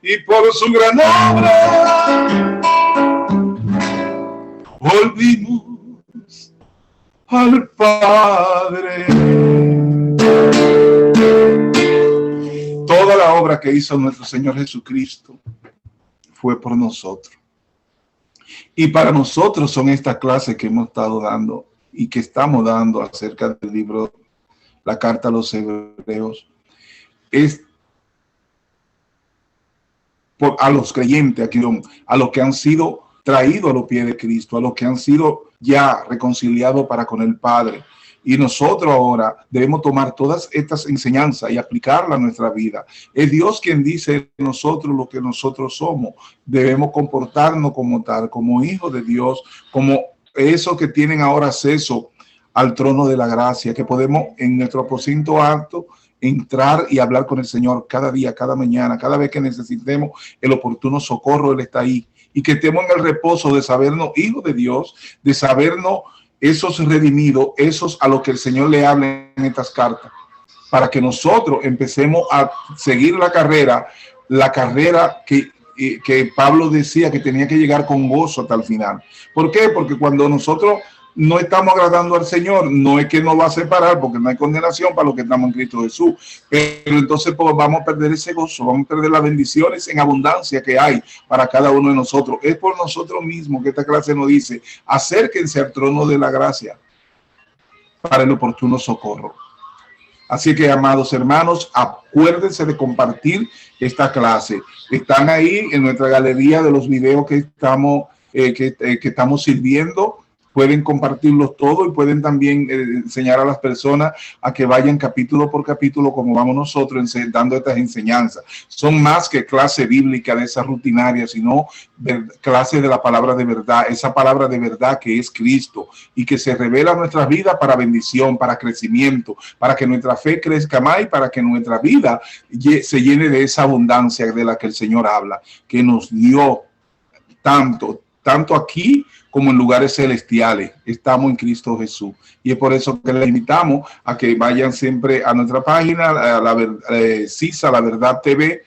y por su gran obra volvimos al Padre. Toda la obra que hizo nuestro Señor Jesucristo fue por nosotros. Y para nosotros son estas clases que hemos estado dando y que estamos dando acerca del libro, la carta a los Hebreos, es a los creyentes, a los que han sido traídos a los pies de Cristo, a los que han sido ya reconciliados para con el Padre. Y nosotros ahora debemos tomar todas estas enseñanzas y aplicarlas a nuestra vida. Es Dios quien dice nosotros lo que nosotros somos. Debemos comportarnos como tal, como hijos de Dios, como esos que tienen ahora acceso al trono de la gracia, que podemos en nuestro aposento alto entrar y hablar con el Señor cada día, cada mañana, cada vez que necesitemos el oportuno socorro, Él está ahí. Y que estemos en el reposo de sabernos hijos de Dios, de sabernos esos redimidos, esos a los que el Señor le habla en estas cartas, para que nosotros empecemos a seguir la carrera que Pablo decía que tenía que llegar con gozo hasta el final. ¿Por qué? Porque cuando nosotros no estamos agradando al Señor, no es que nos va a separar, porque no hay condenación para los que estamos en Cristo Jesús, pero entonces pues, vamos a perder ese gozo, vamos a perder las bendiciones en abundancia que hay para cada uno de nosotros. Es por nosotros mismos que esta clase nos dice: acérquense al trono de la gracia para el oportuno socorro. Así que, amados hermanos, acuérdense de compartir esta clase. Están ahí en nuestra galería de los videos que estamos sirviendo. Pueden compartirlos todos y pueden también enseñar a las personas a que vayan capítulo por capítulo como vamos nosotros dando estas enseñanzas. Son más que clase bíblica de esa rutinaria, sino clase de la palabra de verdad, esa palabra de verdad que es Cristo y que se revela en nuestra vida para bendición, para crecimiento, para que nuestra fe crezca más y para que nuestra vida se llene de esa abundancia de la que el Señor habla, que nos dio tanto aquí como en lugares celestiales. Estamos en Cristo Jesús. Y es por eso que les invitamos a que vayan siempre a nuestra página, a CISA, La Verdad TV,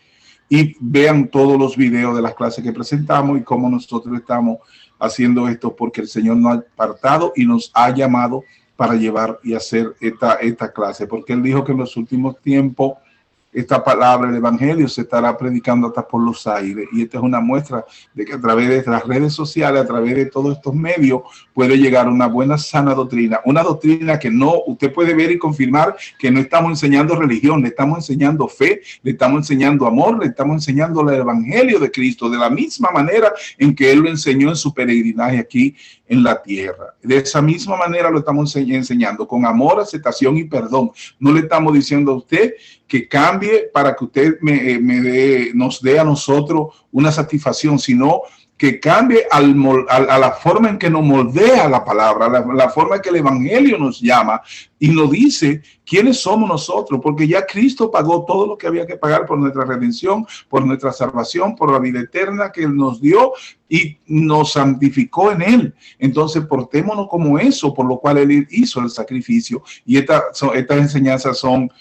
y vean todos los videos de las clases que presentamos y cómo nosotros estamos haciendo esto, porque el Señor nos ha apartado y nos ha llamado para llevar y hacer esta clase. Porque Él dijo que en los últimos tiempos esta palabra, el evangelio, se estará predicando hasta por los aires. Y esta es una muestra de que a través de las redes sociales, a través de todos estos medios, puede llegar una buena, sana doctrina. Una doctrina que usted puede ver y confirmar que no estamos enseñando religión, le estamos enseñando fe, le estamos enseñando amor, le estamos enseñando el evangelio de Cristo, de la misma manera en que Él lo enseñó en su peregrinaje aquí en la tierra. De esa misma manera lo estamos enseñando, con amor, aceptación y perdón. No le estamos diciendo a usted que cambie para que usted nos dé a nosotros una satisfacción, sino que cambie a la forma en que nos moldea la palabra, la forma en que el evangelio nos llama y nos dice quiénes somos nosotros, porque ya Cristo pagó todo lo que había que pagar por nuestra redención, por nuestra salvación, por la vida eterna que Él nos dio y nos santificó en Él. Entonces portémonos como eso, por lo cual Él hizo el sacrificio. Y estas enseñanzas son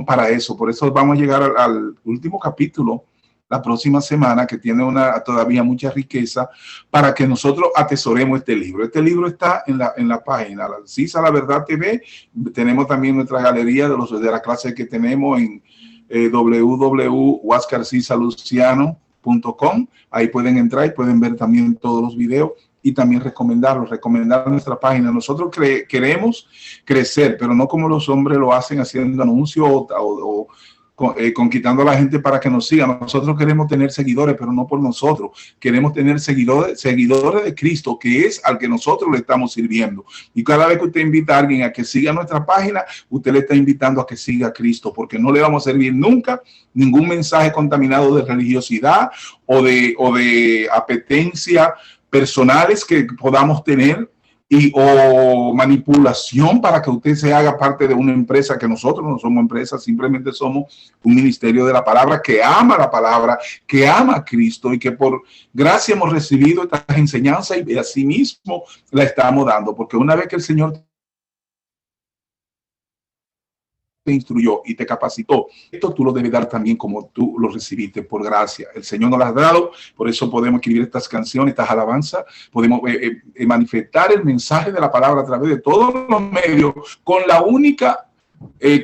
para eso. Por eso vamos a llegar al último capítulo la próxima semana, que tiene todavía mucha riqueza, para que nosotros atesoremos este libro. Este libro está en la página, la CISA La Verdad TV. Tenemos también nuestra galería de la clase que tenemos en www.huascarcisaluciano.com. Ahí pueden entrar y pueden ver también todos los videos y también recomendar nuestra página. Nosotros queremos crecer, pero no como los hombres lo hacen haciendo anuncios conquistando a la gente para que nos sigan. Nosotros queremos tener seguidores, pero no por nosotros. Queremos tener seguidores de Cristo, que es al que nosotros le estamos sirviendo. Y cada vez que usted invita a alguien a que siga nuestra página, usted le está invitando a que siga a Cristo, porque no le vamos a servir nunca ningún mensaje contaminado de religiosidad o de apetencia personales que podamos tener, o manipulación para que usted se haga parte de una empresa, que nosotros no somos empresa, simplemente somos un ministerio de la palabra, que ama la palabra, que ama a Cristo, y que por gracia hemos recibido estas enseñanzas y así mismo la estamos dando, porque una vez que el Señor te instruyó y te capacitó, esto tú lo debes dar también como tú lo recibiste por gracia. El Señor nos lo ha dado, por eso podemos escribir estas canciones, estas alabanzas, podemos manifestar el mensaje de la palabra a través de todos los medios, con la única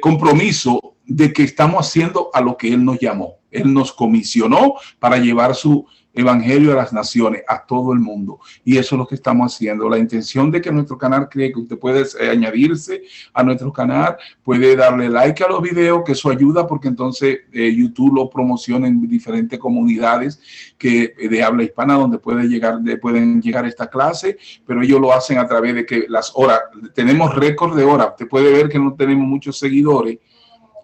compromiso de que estamos haciendo a lo que Él nos llamó. Él nos comisionó para llevar su evangelio a las naciones, a todo el mundo, y eso es lo que estamos haciendo. La intención de que nuestro canal cree, que usted puede añadirse a nuestro canal, puede darle like a los videos, que eso ayuda, porque entonces YouTube lo promociona en diferentes comunidades que de habla hispana, donde pueden llegar esta clase, pero ellos lo hacen a través de que las horas, tenemos récord de horas. Usted puede ver que no tenemos muchos seguidores,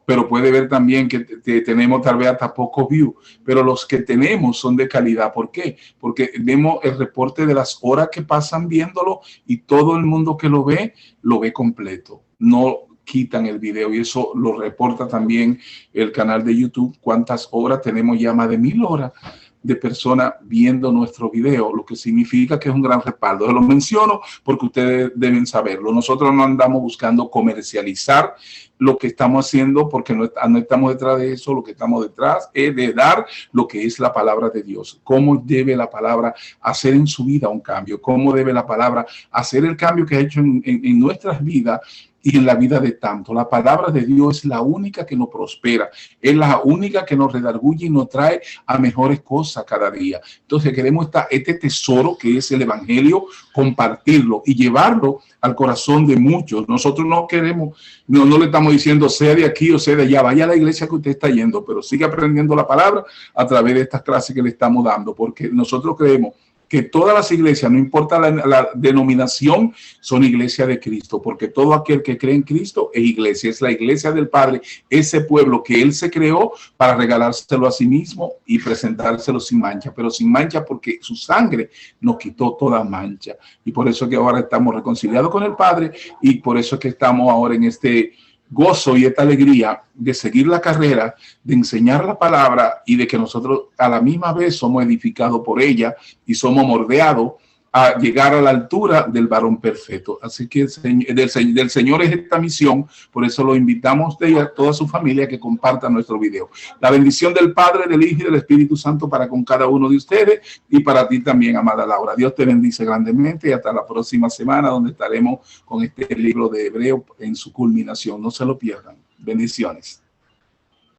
pero puede ver también que tenemos tal vez hasta pocos views, pero los que tenemos son de calidad. ¿Por qué? Porque vemos el reporte de las horas que pasan viéndolo, y todo el mundo que lo ve completo. No quitan el video, y eso lo reporta también el canal de YouTube. ¿Cuántas horas? Tenemos ya más de 1000 horas de personas viendo nuestro video, lo que significa que es un gran respaldo. Lo menciono porque ustedes deben saberlo. Nosotros no andamos buscando comercializar lo que estamos haciendo, porque no estamos detrás de eso. Lo que estamos detrás es de dar lo que es la palabra de Dios. Cómo debe la palabra hacer en su vida un cambio, cómo debe la palabra hacer el cambio que ha hecho en nuestras vidas y en la vida de tanto. La palabra de Dios es la única que nos prospera, es la única que nos redarguye y nos trae a mejores cosas cada día. Entonces queremos este tesoro que es el evangelio, compartirlo y llevarlo al corazón de muchos. Nosotros no queremos, no le estamos diciendo sea de aquí o sea de allá, vaya a la iglesia que usted está yendo, pero sigue aprendiendo la palabra a través de estas clases que le estamos dando, porque nosotros creemos que todas las iglesias, no importa la denominación, son iglesia de Cristo, porque todo aquel que cree en Cristo es iglesia, es la iglesia del Padre, ese pueblo que Él se creó para regalárselo a sí mismo y presentárselo sin mancha, pero sin mancha porque su sangre nos quitó toda mancha, y por eso que ahora estamos reconciliados con el Padre, y por eso que estamos ahora en este gozo y esta alegría de seguir la carrera, de enseñar la palabra, y de que nosotros a la misma vez somos edificados por ella y somos moldeados a llegar a la altura del varón perfecto. Así que del Señor es esta misión. Por eso lo invitamos a toda su familia que compartan nuestro video. La bendición del Padre, del Hijo y del Espíritu Santo para con cada uno de ustedes, y para ti también, amada Laura. Dios te bendice grandemente, y hasta la próxima semana, donde estaremos con este libro de Hebreo en su culminación. No se lo pierdan. Bendiciones.